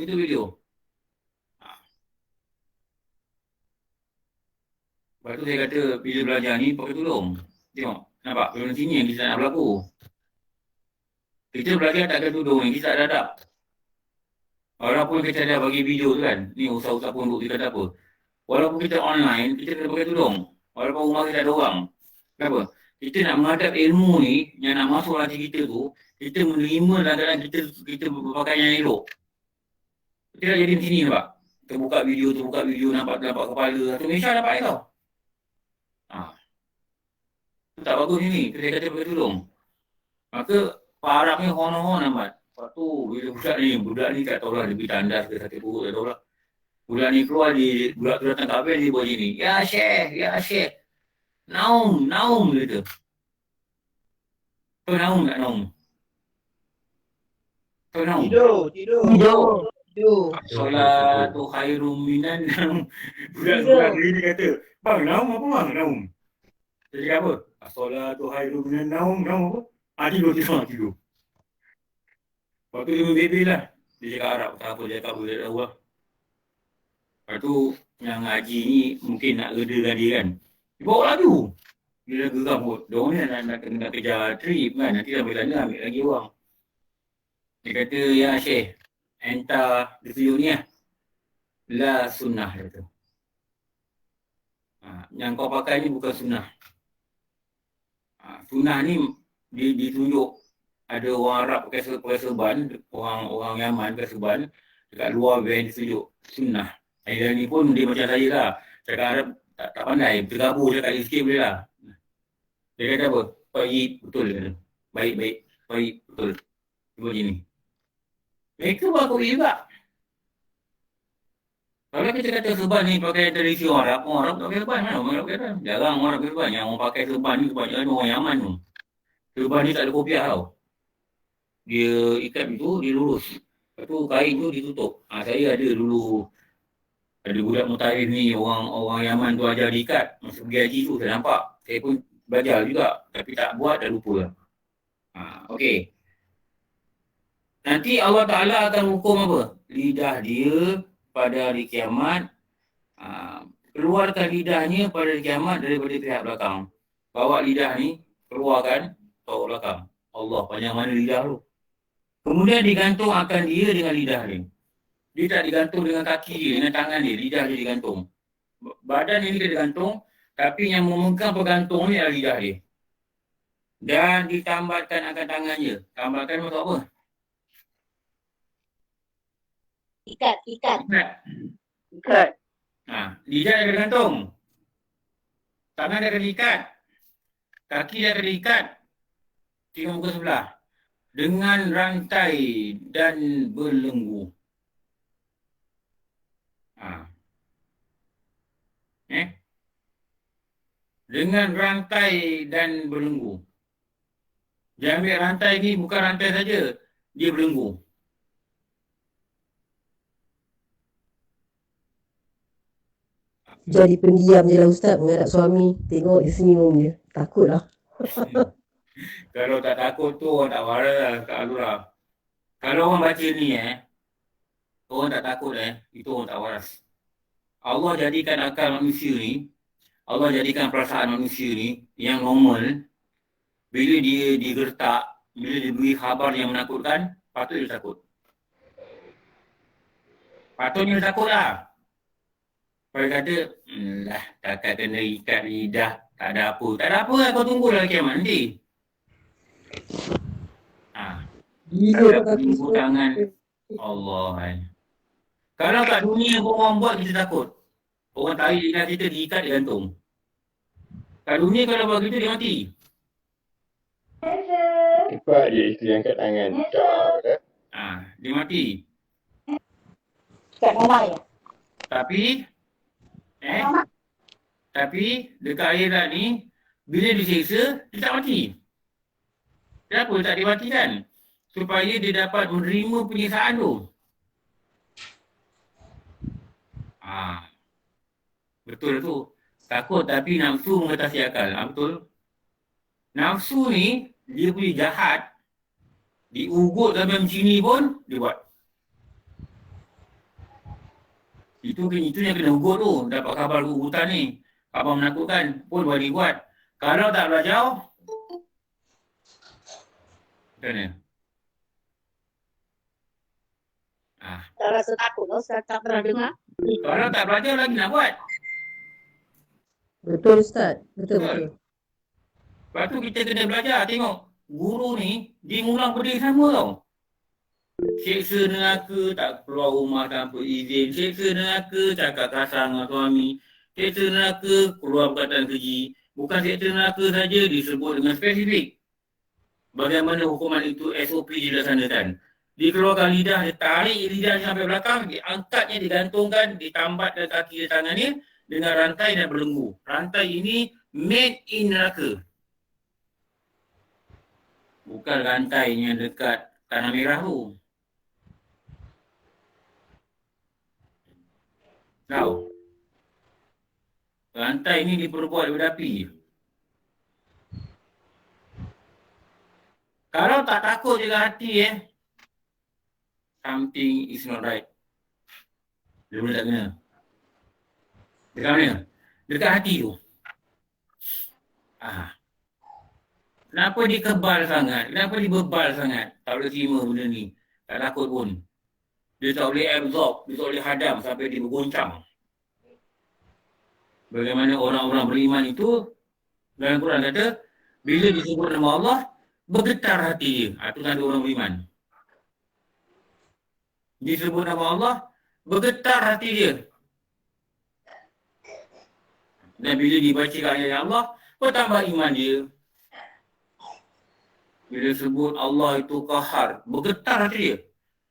Lepas tu saya kata, bila belajar ni pakai tudung. Tengok, nampak? Film sini yang kita nak berlaku. Kita belajar tak ada tudung ni, kita tak ada adab. Walaupun kita dah bagi video tu kan, ni usaha-usaha pondok dia kata apa. Walaupun kita online, kita kena pakai tudung. Walaupun rumah kita ada orang. Kenapa? Kita nak menghadap ilmu ni, yang nak masuk hati kita tu, kita menerima dalam keadaan kita berpakaian yang elok. Kita dah jadi di sini nampak? Terbuka video, nampak kepala. Satu Malaysia dapat tau. Tak bagus ni, saya kata pakai tudung. Maka Pak Arab ni hon-hon amat. Lepas tu bila budak ni tak tahulah lebih tandas ke sakit perut, tak tahulah. Budak ni keluar, budak tu datang kat dia buat gini. Ya Syekh. Naum dia kata. Kau naum tak naum? Kau naum?
Tidur.
Salatu khairum minan naum. Budak ni kata, bang naum apa bang naum? Dia cakap apa? As-salatu khairum minan naum apa? Tidur. Lepas tu dia membebel lah. Dia cakap Arab, tak apa, dia tahu lah. Lepas tu yang Haji ni mungkin nak redakan dia kan. Dia bawa laju. Dia dah geram kot. Dia orang ni nak kejar trip kan. Nanti dah boleh ambil lagi orang. Dia kata, ya Syekh, entah dia tunjuk ni lah. La sunnah dia kata. Yang kau pakai ni bukan sunnah. Sunnah ni ditunjuk ada orang Arab pakai serban, orang Yaman pakai serban, dekat luar van ditunjuk sunnah. Yang ni pun dia macam saya lah. Cakap Arab tak pandai, tergabur cakap dia sikit boleh lah. Dia kata apa? Baik, betul dia kata. Baik, baik, betul. Cuba gini. Mereka buat kopi juga. Kalau kita kata serban ni pakai tradisi orang Arab tak pakai serban mana? Orang Arab pakai serban. Jarang orang pakai serban. Yang orang pakai serban ni kebanyakan orang Yaman tu. Serban ni tak ada kopiah tau. Dia ikat itu, dia lurus. Lepas tu kain tu ditutup. Saya ada dulu, ada budak mutakhir ni, orang Yaman tu ajar diikat. Masa pergi haji tu saya nampak. Saya pun belajar juga. Tapi tak buat, dah lupa lah. Okey. Nanti Allah Ta'ala akan hukum apa? Lidah dia pada hari kiamat, keluarkan lidahnya pada hari kiamat daripada pihak belakang. Bawa lidah ni, keluarkan bawa belakang. Allah, panjang mana lidah tu? Kemudian digantung akan dia dengan lidah dia. Dia tak digantung dengan kaki dia, dengan tangan dia. Lidah dia digantung. Badan ini dia digantung, tapi yang memegang pegantung ni adalah lidah dia. Dan ditambatkan akan tangannya. Tambatkan maksud apa?
Ikat.
Lidah dia digantung. Tangan dia akan diikat. Kaki dia akan diikat. Tengok muka sebelah. Dengan rantai dan belenggu. dengan rantai dan belenggu. Dia ambil rantai ni bukan rantai saja, dia belenggu.
Jadi pendiam je lah Ustaz menghadap suami. Tengok dia senyum je. Takut lah.
Kalau tak takut tu orang tak waras lah Kak Azura. Kalau orang baca ni orang tak takut itu orang tak waras. Allah jadikan akal manusia ni, Allah jadikan perasaan manusia ni yang normal. Bila dia digertak, bila dia beri khabar yang menakutkan, patut dia takut. Patutnya dia takut lah. Kalau kata, lah takkan kena ikat lidah, tak ada apa. Tak ada apa lah, kau tunggulah kiamat nanti. Kalau tunggu tangan Allah Kalau kat dunia orang buat, kita takut. Orang tarik lidah kita, diikat, digantung. Kat dunia kalau buat gitu, dia mati.
Cepat dia isteri angkat tangan.
Dia mati.
Kat rumah ya.
Tapi dekat akhirat ni, bila diseksa, dia tak mati. Kenapa dia tak dimatikan? Supaya dia dapat menerima penyiksaan tu. Betul tu. Takut tapi nafsu mengatasi akal. Betul. Nafsu ni, dia punya jahat. Diugut sampai macam ni pun, dia buat. Itu yang kena ugut tu. Dapat khabar ugutan ni. Khabar menakutkan pun boleh buat. Kalau tak belajar, macam mana?
Tak rasa takut lah Ustaz, tak pernah dengar.
Kalau tak belajar lagi nak buat.
Betul Ustaz. Betul.
Lepas tu kita kena belajar. Tengok. Guru ni, dia ngulang benda yang sama tau. Seksa neraka, tak keluar rumah tanpa izin. Seksa neraka, cakap kasar dengan suami. Seksa neraka, keluar perkataan keji. Bukan seksa neraka saja disebut dengan spesifik. Bagaimana hukuman itu SOP dilaksanakan. Dikeluarkan lidah, dia tarik lidah sampai belakang, diangkatnya, digantungkan, ditambatkan kaki dan tangannya dengan rantai dan belenggu. Rantai ini made in neraka. Bukan rantai yang dekat Tanah Merah tu. Tahu? Rantai ini diperbuat daripada api. Kalau tak takut jaga hati something is not right. Dia boleh tak kena. Dekat mana? Dekat hati tu. Kenapa dia kebal sangat? Kenapa dia bebal sangat? Tak boleh terima benda ni. Tak takut pun. Dia tak boleh absorb. Dia tak boleh hadam sampai dia bergoncang. Bagaimana orang-orang beriman itu, dalam Quran kata, bila disebut nama Allah, bergetar hati dia. Itu tanda orang beriman. Disebut nama Allah, bergetar hati dia. Dan bila dibacakan ayat Allah, bertambah iman dia. Bila sebut Allah itu qahar, bergetar hati dia.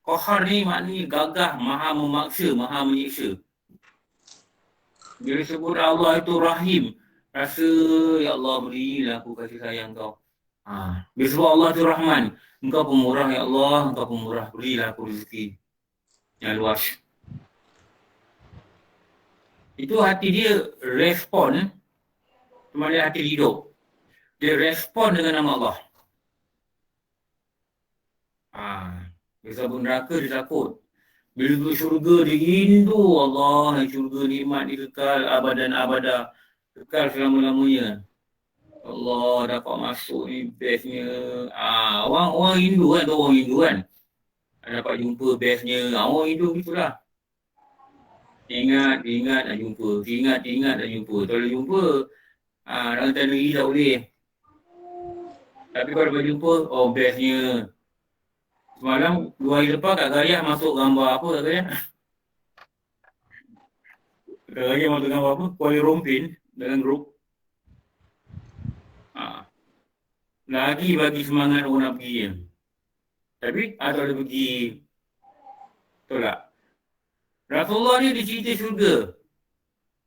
Qahar ni maknanya gagah, maha memaksa, maha menyiksa. Bila sebut Allah itu rahim, rasa ya Allah berilah aku kasih sayang kau. Bila sebut Allah itu rahman, engkau pemurah ya Allah, engkau pemurah, berilah aku rezeki yang luas. Itu hati dia respon, cuma dia hati hidup. Dia respon dengan nama Allah. Dia sabun neraka, dia takut. Bila duduk syurga, dia rindu Allah, syurga nikmat dia kekal abadan abada, kekal selama-lamanya. Allah dapat masuk ni bestnya. Orang Hindu kan, orang Hindu kan. Dapat jumpa bestnya. Orang Hindu gitulah. Ingat nak jumpa. Ingat nak jumpa. Kalau jumpa, dalam tanah negeri tak boleh. Tapi kalau berjumpa, bestnya. Semalam, 2 hari lepas Kak Gariah masuk gambar apa Kak Gariah? Kak Gariah masuk gambar apa? Kuala Rompin dalam grup. Lagi bagi semangat orang nak pergi. Tapi ada boleh pergi. Betul tak? Rasulullah ni dicerita syurga.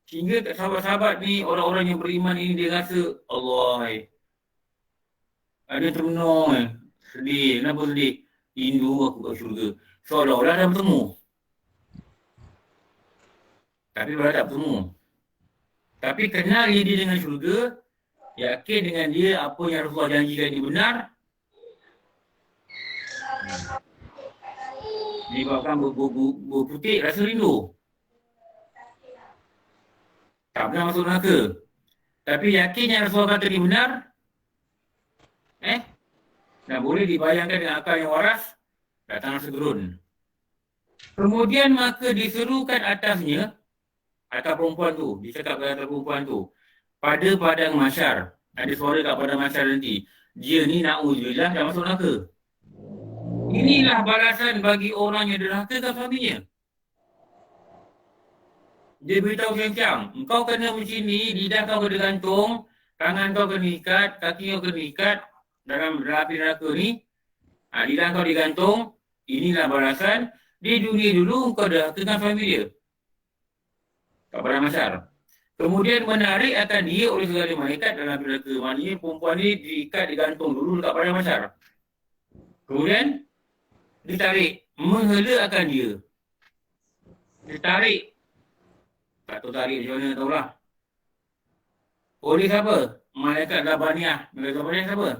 Sehingga sahabat-sahabat ni, orang-orang yang beriman ini dia rasa, Allah, ada termenung, sedih. Kenapa sedih? Rindu aku kat syurga. Seolah-olah dah bertemu. Tapi baru tak bertemu. Tapi kenal dia dengan syurga, yakin dengan dia apa yang Rasulullah janjikan ini benar, menyebabkan berputik rasa rindu. Tak pernah masuk neraka. Tapi yakin yang Rasulullah kata ini benar, dan boleh dibayangkan dengan akal yang waras, datang rasa gerun. Kemudian maka diserukan atasnya, atas perempuan tu, dicakap pada atas perempuan tu, pada padang mahsyar. Ada suara kat padang mahsyar nanti. Dia ni na'udzubillah dah masuk neraka. Inilah balasan bagi orang yang derhakakan suaminya. Dia beritahu kencang, engkau kena macam ni, lidah kau kena gantung, tangan kau kena ikat, kaki kau kena ikat dalam api neraka ni. Lidah kau digantung, inilah balasan. Di dunia dulu engkau derhakakan suami dia. Kat padang mahsyar. Kemudian menarik akan dia oleh segala malaikat dalam api neraka. Maknanya perempuan ni diikat, digantung dulu dekat padang mahsyar. Kemudian ditarik, menghela akan dia. Ditarik. Tak tahu tarik macam mana, tahulah. Oleh siapa? Malaikat Zabaniah. Malaikat Zabaniah siapa?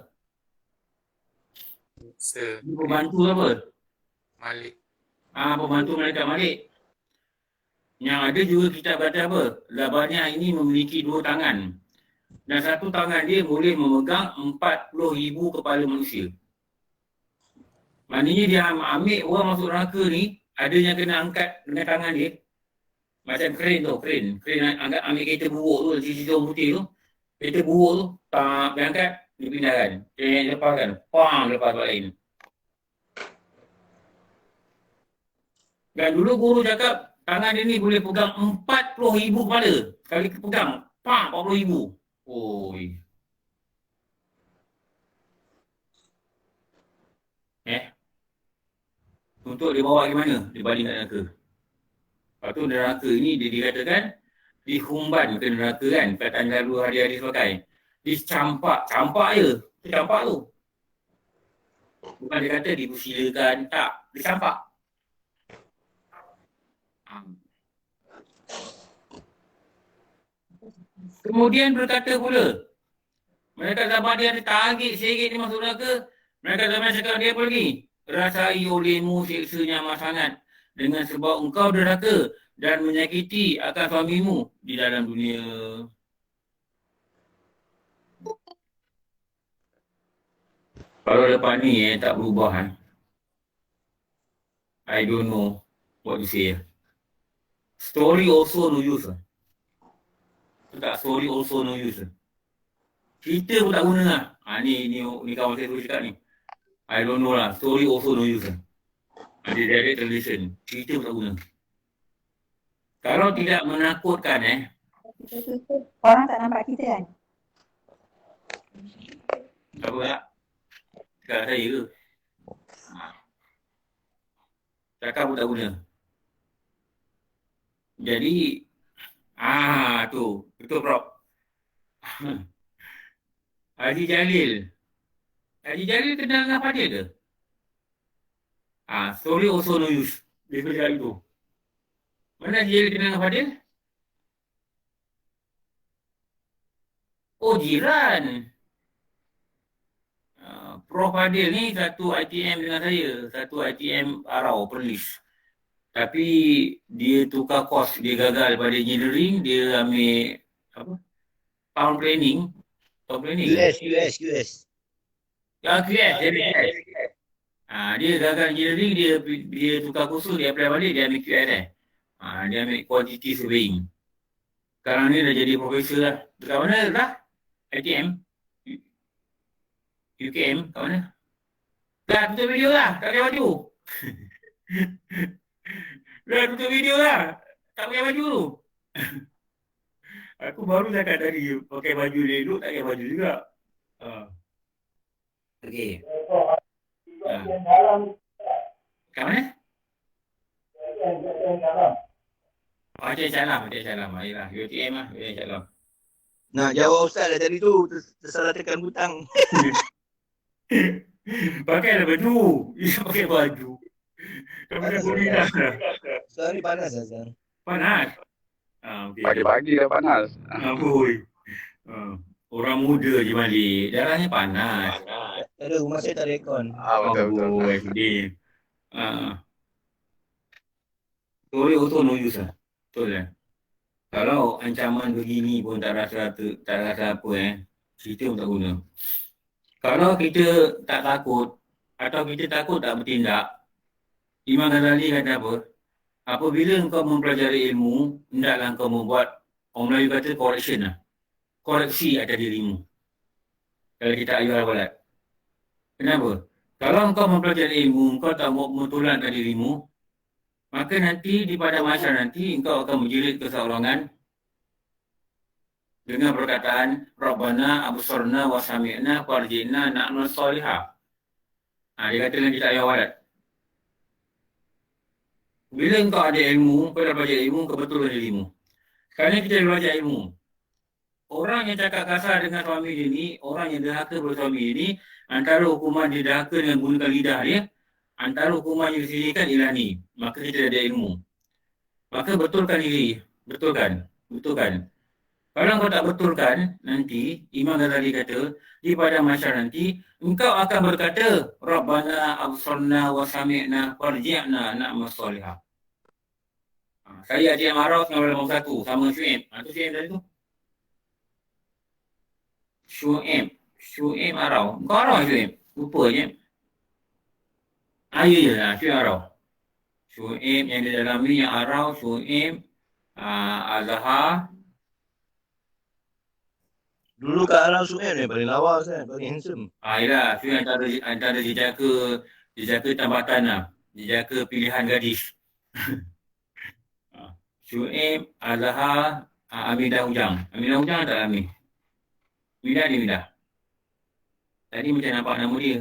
Pembantu apa?
Malik.
Pembantu Malaikat Malik. Yang ada juga kitab kata apa? Zabaniah ini memiliki 2 tangan. Dan 1 tangan dia boleh memegang 40,000 kepala manusia. Maknanya dia ambil orang masuk neraka ni, ada yang kena angkat dengan tangan dia. Macam kren tu, kren ambil kereta buruk tu, cerita orang putih tu. Kereta buruk tu, dia angkat, dia pindahkan. Dia lepaskan, lepas tempat lain. Dan dulu guru cakap, tangan dia ni boleh pegang 40,000 kepala. Sekali pegang, 40,000. Oi. Untuk dia bawa ke mana? Dia balik kat neraka. Lepas tu neraka ni dia dikatakan dihumban ke neraka kan. Perkataan lalu hari-hari pakai. Dicampak je. Campak tu. Bukan dia kata dipersilakan. Tak. Dicampak. Kemudian berkata pula, mereka zaman dia ada tarik sikit dia masuk neraka. Mereka zaman cakap dia apa lagi? Rasai olehmu siksanya amat sangat dengan sebab engkau derhaka dan menyakiti akan suamimu di dalam dunia. Kalau lepas ni tak berubah, I don't know what to say. Story also no use. Tak, story also no use. Cerita pun tak guna lah. Ni kawan saya tu cakap ni. I don't know lah. Story also no use. Ada direct translation. Cerita pun tak guna. Kalau tidak menakutkan
Orang tak nampak kita kan?
tak apa tak? Cakap saya ke? Cakap pun tak guna. Jadi tu. Betul Prof. Haji Jalil kenal dengan Fadil ke? Story also no use. Dia kerja itu. Mana Haji Jalil kenal dengan Fadil? Oh, jiran. Prof Fadil ni satu ITM dengan saya. Satu ITM Arau, Perlis. Tapi dia tukar kos. Dia gagal pada engineering. Dia ambil Town Planning.
US.
Ya, QS. Dia gagal engineering, dia tukar kursus, dia apply balik, dia ambil QS dia ambil quantity surveying. Sekarang ni dah jadi profesor lah. Dekat mana lah? ITM? UKM? Kat mana? Dah tutup video lah, tak pakai baju. Dah tutup video lah, tak pakai baju tu. Aku baru cakap tadi, pakai baju dia dulu, tak pakai baju juga. Okey. Kat mana? Baca salam. Ayolah, UTM lah. InsyaAllah.
Nak jawab Ustaz dah tadi tu, tersalah tekan butang.
Pakailah baju. Dia pakai baju. Kemudian boleh dah.
Sekarang ni panas lah sekarang.
Panas. Okay.
Pagi-pagi dah panas.
Boy. Orang muda je balik. Darahnya panas.
Tak ada, rumah saya tak ada aircon.
Betul.
Boy, sedih. Sorry, auto no use lah. Betul lah. Kalau ancaman begini pun tak rasa apa cerita pun tak guna. Kalau kita tak takut atau kita takut tak bertindak, Imam Ghazali kata apa? Apabila engkau mempelajari ilmu, hendaklah engkau membuat, orang Melayu kata correction lah. Koreksi atas dirimu. Kalau kita ayuh al-walad. Kenapa? Kalau engkau mempelajari ilmu, engkau tak buat pemutulan atas dirimu, maka nanti di pada masa nanti engkau akan menjerit keseorangan dengan perkataan Rabbana absorna wa sami'na farji'na na'mal salihah. Dia kata dalam kitab Al-Walad. Bila engkau ada ilmu, kau dah belajar ilmu, kau betulkan dirimu. Sekarang kita belajar ilmu. Orang yang cakap kasar dengan suami dia ni, orang yang derhaka kepada suami dia ni, antara hukuman dia derhaka dengan gunakan lidah dia, antara hukuman yang disediakan ialah ni. Maka kita ada ilmu. Maka betulkan diri. Betulkan. Kalau kau tak betulkan, nanti Imam Ghazali kata, di pada masa nanti, engkau akan berkata, Rabbana absorna wa sami'na farji'na na'mal salihah. Saya Haji Amarau 1981 sama Syuib. Itu Syuib tadi tu. Syuib Arau. Kau Arau Syuib? Lupa je. Ya, Syuib Arau. Syuib yang di dalam ni yang Arau, Syuib, Azhar.
Dulu Kak Arau Suhaib ni paling lawa kan, paling handsome.
Yalah, Syuib antara jejaka tambatan lah. Jejaka pilihan gadis. Syuib, Azhar, Amidah Ujang. Amidah Ujang tak Ami? Midah. Tadi macam nampak nama dia.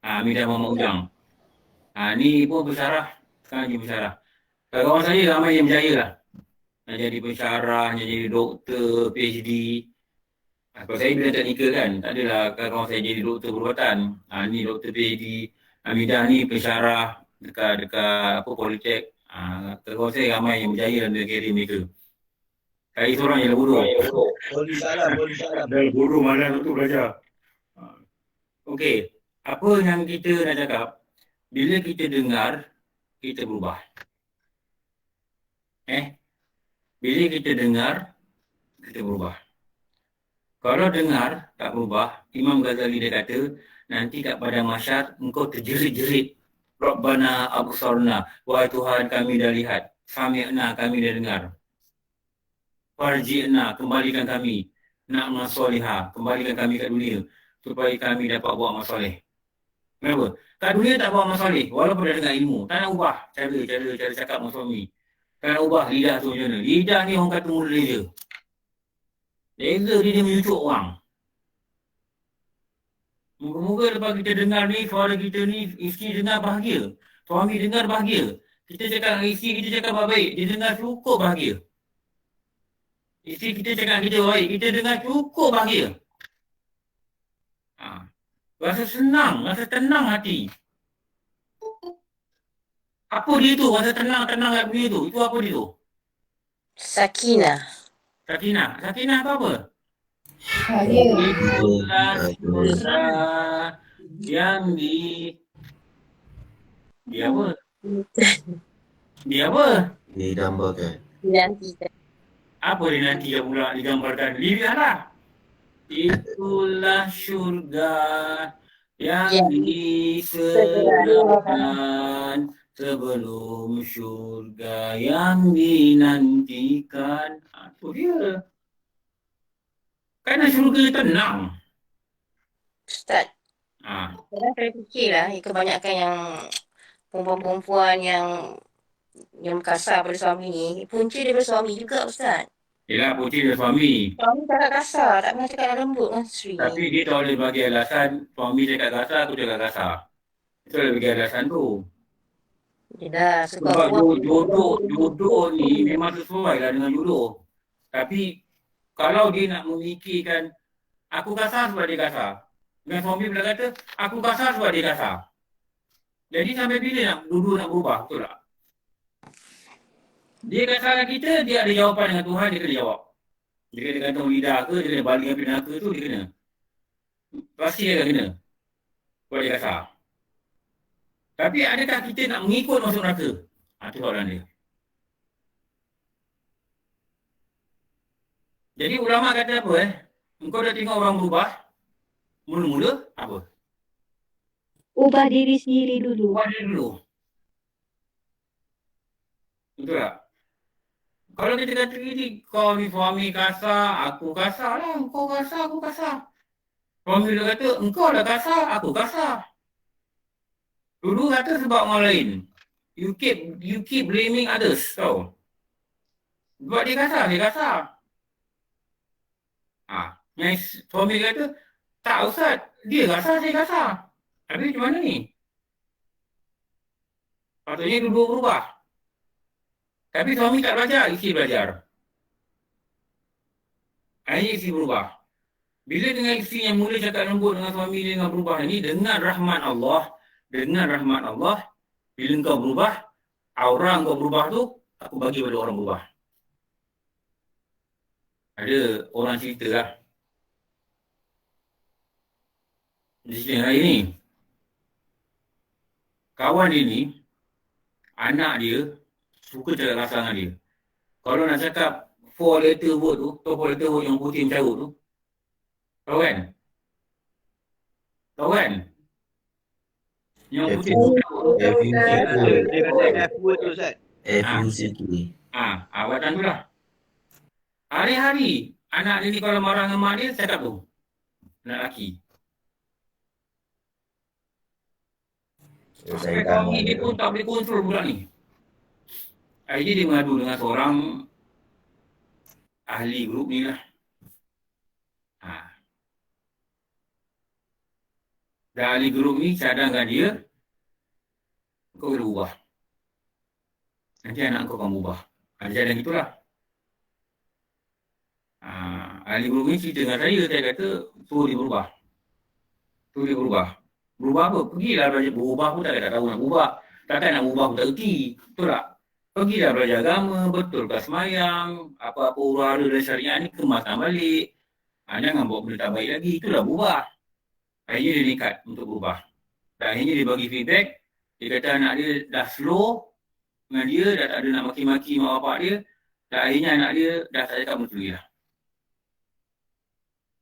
Amidah Muhammad Ujang. Ni pun pensyarah. Sekarang jadi pensyarah. Kawan saya ramai yang berjaya lah. Yang jadi pensyarah, yang jadi doktor, PhD. Kalau saya bila teknikal kan, tak adalah kawan saya jadi doktor perubatan. Ni doktor PhD. Amidah ni pensyarah dekat Politek. Kawan saya ramai yang berjaya dalam karier mereka. Saya seorang yang bodoh.
Boleh salam.
Dah bodoh malam untuk belajar. Okey, apa yang kita nak cakap? Bila kita dengar, kita berubah. Bila kita dengar, kita berubah. Kalau dengar, tak berubah, Imam Ghazali dia kata, nanti kat padang mahsyar, engkau terjerit-jerit. Rabbana absorna, wahai Tuhan kami dah lihat. Sami'na, kami dah dengar. Farji'na, kembalikan kami. Na'mal salihah, kembalikan kami kat dunia. Supaya kami dapat buat amal soleh. Kenapa? Kat dunia tak buat amal soleh. Walaupun dah dengar ilmu. Tak nak ubah cara cakap dengan suami. Tak nak ubah lidah tu macam mana. Lidah ni orang kata mula laser. Laser dia menyucuk orang. Moga-moga lepas kita dengar ni, suara kita ni, isteri dengar bahagia. Suami dengar bahagia. Kita cakap dengan isteri, kita cakap baik. Dia dengar cukup bahagia. Isteri kita cakap kita baik, kita dengar cukup bahagia. Rasa senang, rasa tenang hati. Apa dia tu? Rasa tenang kat dunia tu. Itu apa dia tu?
Sakinah.
Sakinah apa?
Saya.
Itulah surga yang dia apa?
Didambakan.
Dinantikan.
Apa dia nanti yang pula digambarkan? Lihatlah. Itulah syurga yang disediakan sebelum syurga yang dinantikan. Itu dia. Kerana syurga tenang.
Ustaz, kadang saya fikirlah kebanyakan yang perempuan-perempuan yang kasar pada suami ni, punca daripada suami juga Ustaz.
Yelah, putih dia suami.
Suami cakap kasar, tak pernah cakap lembut dengan isteri.
Tapi dia tak boleh bagi alasan suami cakap kasar, aku cakap kasar. Itu boleh bagi alasan tu.
Dia dah suka
Sebab
buang.
jodoh ni memang sesuai lah dengan jodoh. Tapi kalau dia nak memikirkan aku kasar sebab dia kasar. Dengan suami bila kata aku kasar sebab dia kasar. Jadi sampai bila nak dua-dua nak berubah, betul tak? Dia kasarkan kita, dia ada jawapan dengan Tuhan, dia kena jawab. Dia kena gantung lidah ke, dia kena balik api neraka tu, dia kena. Pasti dia akan kena. Sebab dia kasar. Tapi adakah kita nak mengikut masuk neraka? Itu soalan dia. Jadi ulama kata apa Engkau dah tengok orang berubah, mula-mula apa?
Ubah diri sendiri dulu.
Ubah diri dulu. Betul tak? Kalau kita kata gini, kau ni suami kasar, aku kasar lah. Kau kasar, aku kasar. Suami dia kata, engkau dah kasar, aku kasar. Dulu kata sebab orang lain. You keep blaming others, tau. Sebab dia kasar, dia kasar. Yang suami dia kata, tak Ustaz, dia kasar, saya kasar. Tapi macam mana ni? Patutnya dua-dua berubah. Tapi suami tak belajar, isteri belajar. Akhirnya isteri berubah. Bila dengan isteri yang mula cakap lembut dengan suami dia dengan berubah ni, dengan rahmat Allah, bila kau berubah, aura kau berubah tu, aku bagi pada orang berubah. Ada orang cerita lah. Di sini hari ni, kawan dia ni, anak dia, suka cakap kasar dengan dia. Kalau nak cakap 4 letter word tu, 4 letter word yang putih mencarut tu, tahu kan? Yang putih mencarut tu.
Dia kata F word tu Ustaz.
FUCK.
Awatan tu lah. Hari-hari, anak dia ni kalau marah dengan mak dia, cakap tu. Anak lelaki. Sampai kawan ni, dia pun tak boleh kontrol budak ni. Akhirnya dia mengadu dengan seorang ahli grup ni lah. Dan ahli grup ni cadangkan dia, kau boleh ubah. Nanti anak kau akan berubah. Ada cadang itulah. Ahli grup ni cerita dengan saya kata, suruh dia berubah. Berubah apa? Pergilah belajar berubah pun tak tahu nak berubah. Takkan nak berubah pun tak erti. Betul tak? Pergilah belajar agama, betulkan semayang, apa-apa huru-hara dan syariat ni kemaskan balik. Jangan bawa benda tak baik lagi, itulah berubah. Akhirnya dia nekat untuk berubah. Dan akhirnya dia bagi feedback, dia kata anak dia dah slow dengan dia, dah tak ada nak maki-maki mak bapak dia, dan akhirnya anak dia dah tak cakap betul lagi lah.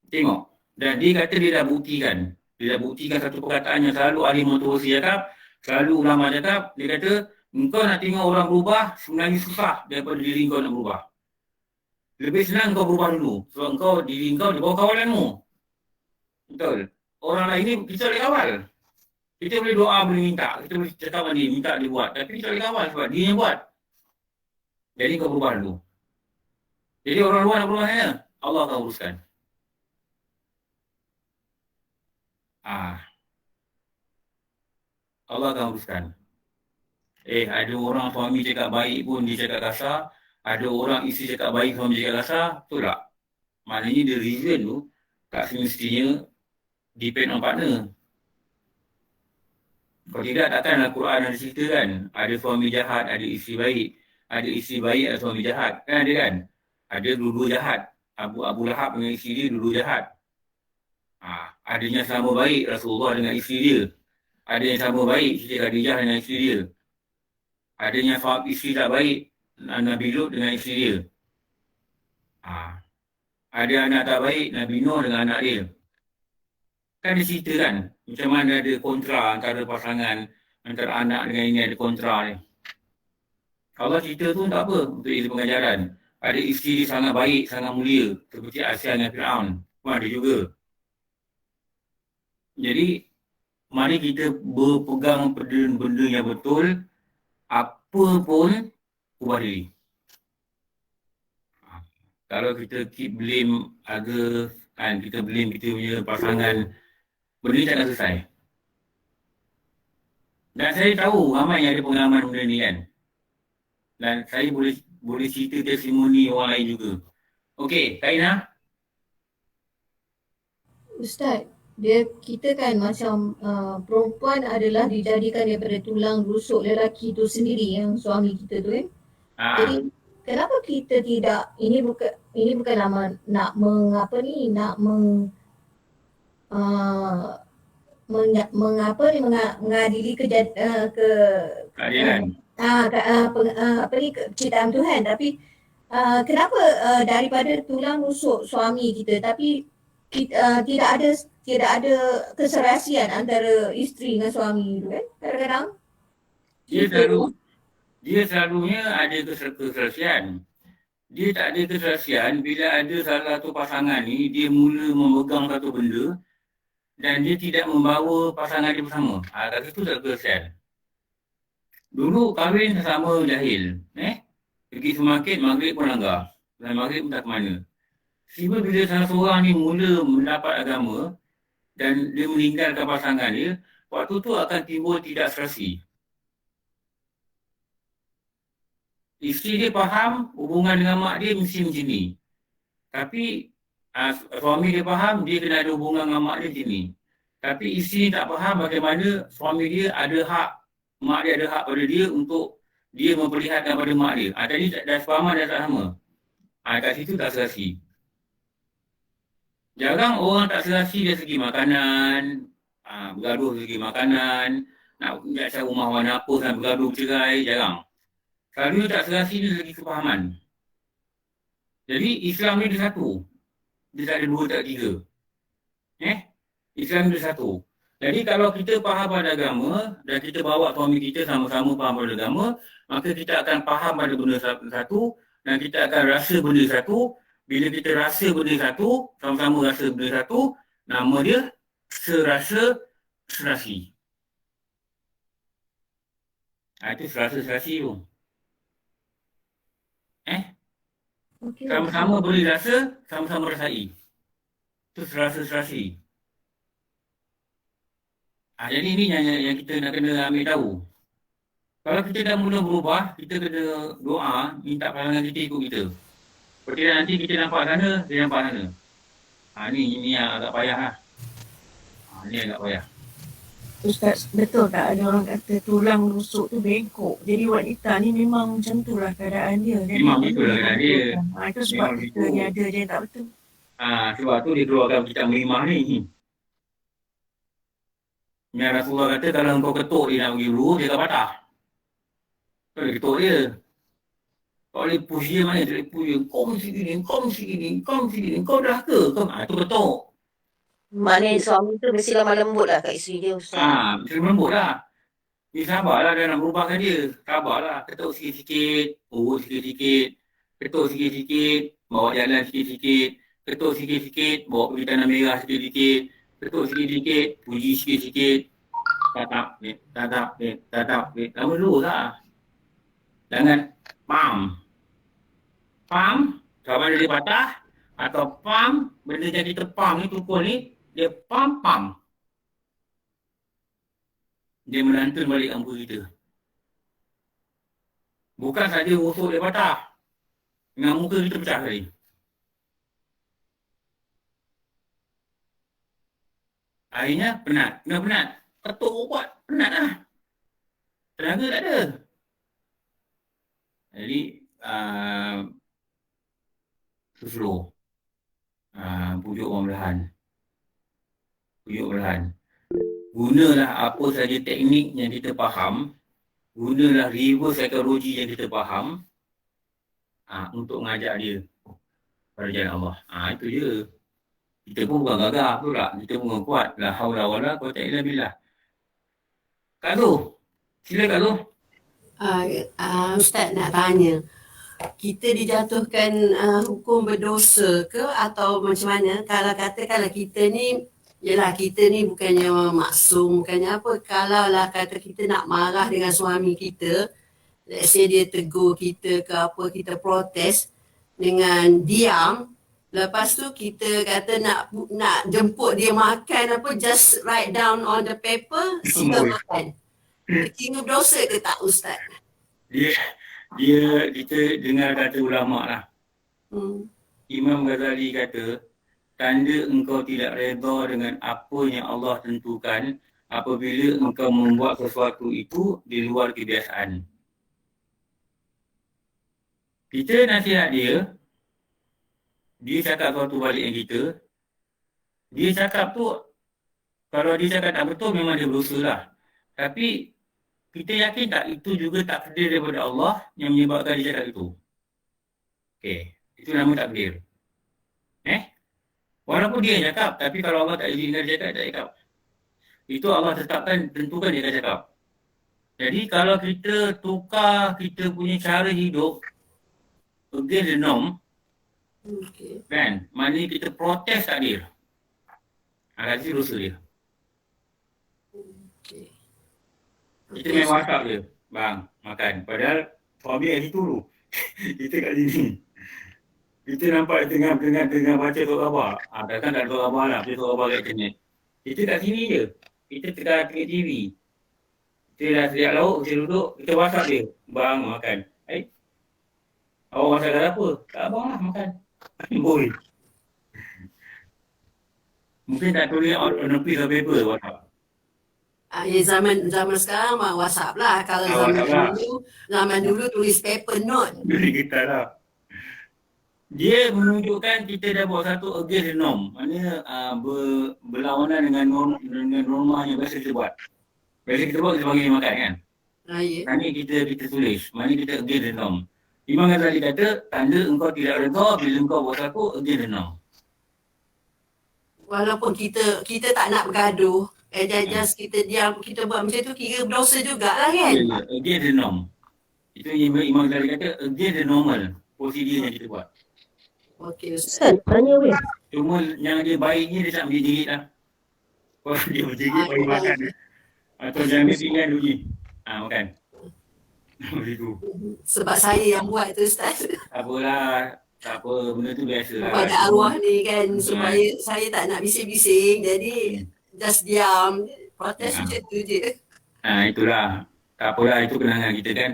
Tengok. Dan dia kata dia dah buktikan. Dia dah buktikan satu perkataan yang selalu ahli motivasi cakap, selalu ulama cakap, dia kata, engkau nak tengok orang berubah, sebenarnya susah daripada diri kau nak berubah. Lebih senang kau berubah dulu. Sebab diri kau di bawah kawalanmu. Betul. Orang lain ni kita boleh kawal. Kita boleh doa, boleh minta. Kita boleh cakap dengan dia, minta dia buat. Tapi kita boleh kawal sebab dia yang buat. Jadi kau berubah dulu. Jadi orang luar nak berubah sana, Allah akan uruskan. Allah akan uruskan. Ada orang suami cakap baik pun dia cakap kasar. Ada orang isteri cakap baik suami cakap kasar. Betul tak? Maknanya the reason tu tak semestinya depend on partner. Kalau tidak, takkan Al-Quran ada cerita kan? Ada suami jahat, ada isteri baik. Ada isteri baik, ada suami jahat. Kan ada kan? Ada dua-dua jahat. Abu Lahab dengan isteri dia dua-dua jahat. Adanya sama baik Rasulullah dengan isteri dia. Ada yang sama baik Siti Khadijah dengan isteri dia. Adanya isteri tak baik Nabi Lut dengan isteri dia. Ada anak tak baik Nabi Nuh dengan anak dia. Kan dia cerita kan macam mana ada kontra antara pasangan, antara anak dengan ini ada kontra ni. Allah cerita tu tak apa untuk ilmu pengajaran. Ada isteri dia sangat baik, sangat mulia seperti Asia dengan Fir'aun. Pun ada juga. Jadi mari kita berpegang pada benda yang betul, apa pun ubah diri. Kalau kita keep blame others, kan, kita blame kita punya pasangan, benda ni takkan selesai. Dan saya tahu ramai yang ada pengalaman benda ni kan. Dan saya boleh cerita testimoni orang lain juga. Okey, Kak Ina.
Ustaz, kita kan macam perempuan adalah dijadikan daripada tulang rusuk lelaki tu sendiri yang suami kita tu kan. Jadi kenapa kita tidak, ini bukanlah nak mengadili
keadilan.
Ciptaan Tuhan, tapi kenapa daripada tulang rusuk suami kita tapi tidak ada keserasian antara isteri dengan suami tu kan? Kadang-kadang
dia selalunya ada keserasian. Dia tak ada keserasian bila ada salah satu pasangan ni dia mula memegang satu benda dan dia tidak membawa pasangan dia bersama. Kat situ tak ada keserasian. Dulu kahwin sama jahil. Pergi semarket, maghrib pun langgar. Dan maghrib pun tak ke mana. Tiba bila salah seorang ni mula mendapat agama dan dia meninggalkan pasangan dia, waktu tu akan timbul tidak serasi. Isteri dia faham hubungan dengan mak dia mesti macam ni. Tapi suami dia faham dia kena ada hubungan dengan mak dia macam ni. Tapi isteri tak faham bagaimana suami dia ada hak, mak dia ada hak pada dia untuk dia memperlihatkan pada mak dia. Tadi dah sepahaman dah tak sama. Kat situ tak serasi. Jarang orang tak serasi dari segi makanan, bergaduh dari segi makanan, nak cari rumah warna apa dan bergaduh bercerai, jarang. Selalu tak serasi dari segi kefahaman. Jadi Islam ni dia satu. Dia tak ada dua, tak ada tiga. Islam ni dia satu. Jadi kalau kita faham pada agama dan kita bawa suami kita sama-sama faham pada agama, maka kita akan faham pada benda satu dan kita akan rasa benda satu. Bila kita rasa benda satu, sama-sama rasa benda satu, nama dia serasa serasi. Itu serasa serasi tu. Sama-sama boleh rasa, sama-sama rasai. Itu serasa serasi. Jadi ini yang kita nak kena ambil tahu. Kalau kita dah mula berubah, kita kena doa, minta pasangan kita ikut kita. Seperti nanti kita nampak sana, dia nampak sana. Ini yang agak payah lah. Ini agak payah.
Ustaz, betul tak ada orang kata tulang rusuk tu bengkok. Jadi wanita ni memang macam tu lah keadaan dia.
Memang betul lah keadaan dia.
Itu sebab kita ni ada je tak betul.
Sebab tu dia keluarkan kitab melimah ni. Yang Rasulullah kata kalau engkau ketuk dia nak pergi dulu, dia akan patah. Kau dia ketuk dia. Kau boleh push dia mana, dia boleh push dia. Kau mesti gini, kau mesti gini, kau mesti gini. Kau dah ke? Itu ketuk.
Maknanya suami tu mesti lemah lembut lah kat isteri dia, Ustaz.
Mesti lemah lembut lah. Dia sabarlah dia nak berubahkan dia. Sabarlah. Ketuk sikit-sikit, urut sikit-sikit. Ketuk sikit-sikit, bawa jalan sikit-sikit. Ketuk sikit-sikit, bawa pergi tanah merah sikit-sikit. Ketuk sikit-sikit, puji sikit-sikit. Tatap, tatap. Lama dulu lah. Jangan pam. Pam, sama dia patah. Atau pam, benda yang kita pam ni, tukul ni, dia pam. Dia melantun balik ampu kita. Bukan saja rusuk dia patah. Dengan muka kita pecah tadi. Akhirnya penat. Kena penat. Ketuk ubat, penat lah. Tenaga tak ada. Jadi, slow. Pujuk orang belahan. Gunalah apa saja teknik yang kita faham. Gunalah reverse psychology yang kita faham. Untuk mengajak dia pada jalan Allah. Itu je. Kita pun bukan gagah pula. Kita pun kuat. La haula wala quwwata illa billah. Kak Lu. Sila Kak Lu.
Ustaz nak tanya. Kita dijatuhkan hukum berdosa ke atau macam mana? Kalau katakanlah kita ni, yelah kita ni bukannya maksum, bukannya apa. Kalau lah kata kita nak marah dengan suami kita, let's say dia tegur kita ke apa, kita protes dengan diam. Lepas tu kita kata nak jemput dia makan apa, just write down on the paper, sila makan. Terkira berdosa ke tak Ustaz?
Kita dengar kata ulama lah. Imam Ghazali kata, tanda engkau tidak redha dengan apa yang Allah tentukan apabila engkau membuat sesuatu itu di luar kebiasaan. Kita nasihat dia cakap sesuatu balik dengan kita, dia cakap tu, kalau dia cakap tak betul memang dia berdosa lah. Tapi kita yakin tak itu juga takdir daripada Allah yang menyebabkan dia cakap itu? Okey, itu nama takdir. Walaupun dia yang cakap, tapi kalau Allah tak izinkan dia cakap, tak cakap. Itu Allah tetapkan, tentukan dia akan cakap. Jadi kalau kita tukar kita punya cara hidup against the norm, kan, maknanya kita protes takdir. Itu dosa dia. Kita main WhatsApp dia, bang, makan. Padahal suami kat situ tu. Kita kat sini. Kita nampak tengah baca tok khabar. Takkan tak ada tok khabar lah, baca tok khabar kat internet. Kita kat sini je. Kita tengah tengok TV. Kita dah sediak lauk, kita duduk, kita WhatsApp dia. Bang, makan. Awak masak kat apa? Tak abang lah, makan. Boleh. Mungkin tak tulis on a piece of paper WhatsApp.
Zaman sekarang mah WhatsApp lah. Kalau zaman dulu tulis paper note.
Kita lah. Dia menunjukkan kita dah buat satu against the norm. Maknanya berlawanan dengan norma yang biasa kita buat. Biasa kita buat, kita panggil makan kan? Ini kita tulis. Maknanya kita against the norm. Imam Ghazali kata, tanda engkau tidak redha bila engkau buat satu against the norm.
Walaupun kita tak nak bergaduh, just kita diam, kita buat macam tu, kira berdosa jugalah kan?
Against the norm. Itu Imam Ghazali kata, against the normal prosedur yang kita buat.
Okey, Ustaz.
Tanya weh.
Cuma yang dia baiknya dia tak menjerit lah. Kalau dia menjerit, bagi makan dia. Atau jangan dia tinggal dulu. Makan. Begitu.
Sebab saya yang buat tu, Ustaz.
Tak apalah. Tak apa, benda tu biasa lah.
Pada arwah ni kan, supaya saya tak nak bising-bising. Jadi, just diam. Protes macam tu je.
Itulah. Tak apalah, itu kenangan kita kan.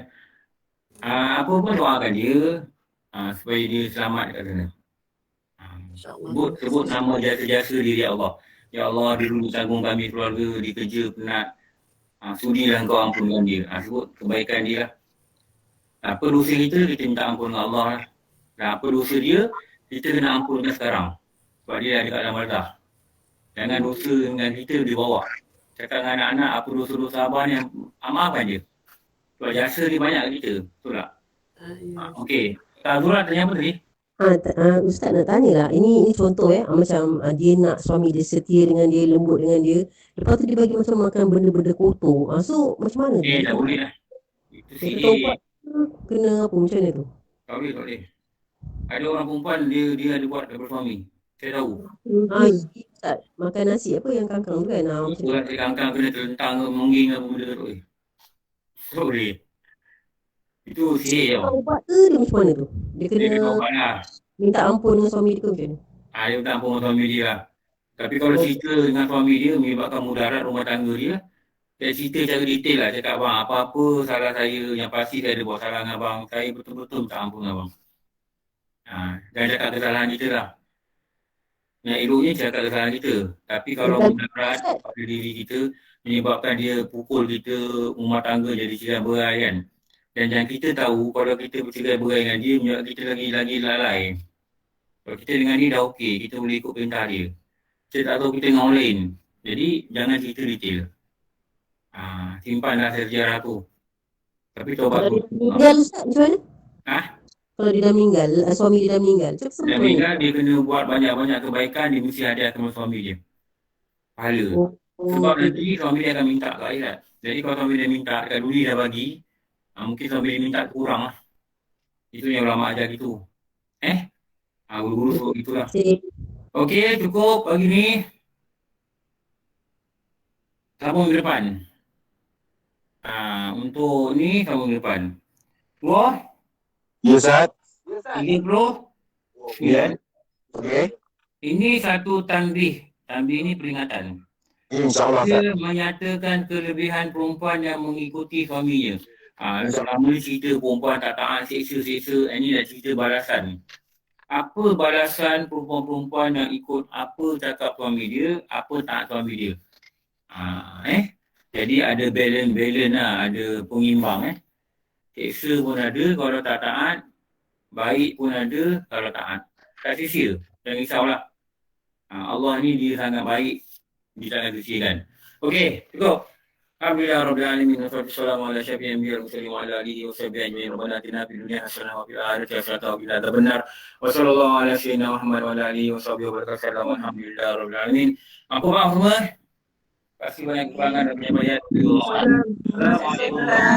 Apa pun doakan dia. Supaya dia selamat kat sana. Sebut nama jasa-jasa diri Allah. Ya Allah, dulu tanggung kami keluarga, di kerja penat. Sudilah engkau ampunkan dia. Sebut kebaikan dia lah. Apa dosa kita minta ampun dengan Allah lah. Dan apa dosa dia, kita kena ampunkan sekarang. Sebab dia ada kat dalam barzah. Jangan dosa dengan kita di bawah. Cakap dengan anak-anak, apa dosa-dosa abang yang maafkan je. Sebab jasa dia banyak kat kita. Betul tak? Okey. Kak Azura tanya apa tadi?
Ustaz nak tanya lah. Ini contoh macam dia nak suami dia setia dengan dia, lembut dengan dia. Lepas tu dia bagi macam makan benda-benda kotor. So macam mana tu?
Tak boleh lah. Itu
Dia taubat kena apa macam mana tu?
Tak boleh. Ada orang perempuan dia ada buat daripada suami. Saya tahu.
Ustaz, makan nasi apa yang kangkang tu kan?
Macam tu kangkang kena terlentang ke mengging apa benda tu. Tak boleh. Itu sihir tau.
Taubat ke dia macam mana tu? Dia kena
taubat lah.
Minta ampun dengan suami dia ke macam mana?
Dia minta ampun dengan suami dia lah. Tapi kalau cerita dengan suami dia menyebabkan mudarat rumah tangga dia, saya cerita secara detail lah. Cakap abang, apa-apa salah saya, yang pasti saya ada buat salah dengan abang. Saya betul-betul minta ampun dengan abang. Dan cakap kesalahan kita lah. Yang eloknya cakap kesalahan kita. Tapi kalau mudarat pada diri kita, menyebabkan dia pukul kita, rumah tangga jadi cerai berai kan. Dan yang kita tahu, kalau kita bercerai berai dengan dia, menyebabkan kita lagi lalai. Kalau kita dengan dia dah okey, kita boleh ikut perintah dia. Kita tak tahu kita dengan orang lain. Jadi, jangan cerita detail. Simpanlah sejarah tu. Tapi taubat tu.
Meninggal Ustaz, macam mana? Kalau dia dah meninggal, suami dia dah meninggal.
Dia meninggal, dia kena buat banyak-banyak kebaikan, dia mesti hadiah sama suami dia. Pahala. Sebab nanti suami dia akan minta ke akhirat. Jadi kalau suami dia minta, dekat dunia dah bagi, mungkin suami dia minta kurang lah. Itu yang ulama ajar gitu. Guru-guru itulah. Okey, cukup pagi ni. Sambung ke depan. Untuk ni sambung ke depan. Wah.
Ya, Ustaz.
30.
Ya. Okey.
Ini satu tanbih. Tanbih ni peringatan.
InsyaAllah Ustaz.
Dia menyatakan kelebihan perempuan yang mengikuti suaminya. Selama ni cerita perempuan tak taat, seksa-seksa, ini dah cerita balasan. Apa balasan perempuan-perempuan yang ikut apa cakap suami dia, apa taat suami dia. Jadi ada balance lah, ada pengimbang. Seksa pun ada kalau tak taat, baik pun ada kalau taat. Tak sia-sia, jangan risaulah. Allah ni dia sangat baik, dia tak akan sia-siakan. Okey, cukup. Alhamdulillah rabbil alamin wassalatu wassalamu ala asyrafil anbiya'i wal mursalin wa ala alihi washabbihi ajma'in. Rabbana atina fid dunya hasanah wa fil akhirati hasanah wa qina adzabannar. Wa sallallahu ala sayyidina Muhammad wa ala alihi washabbihi wa barakatuh. Alhamdulillah rabbil alamin. Apa maaf semua? Kasih banyak kekurangan dan penyampaian. Alhamdulillah.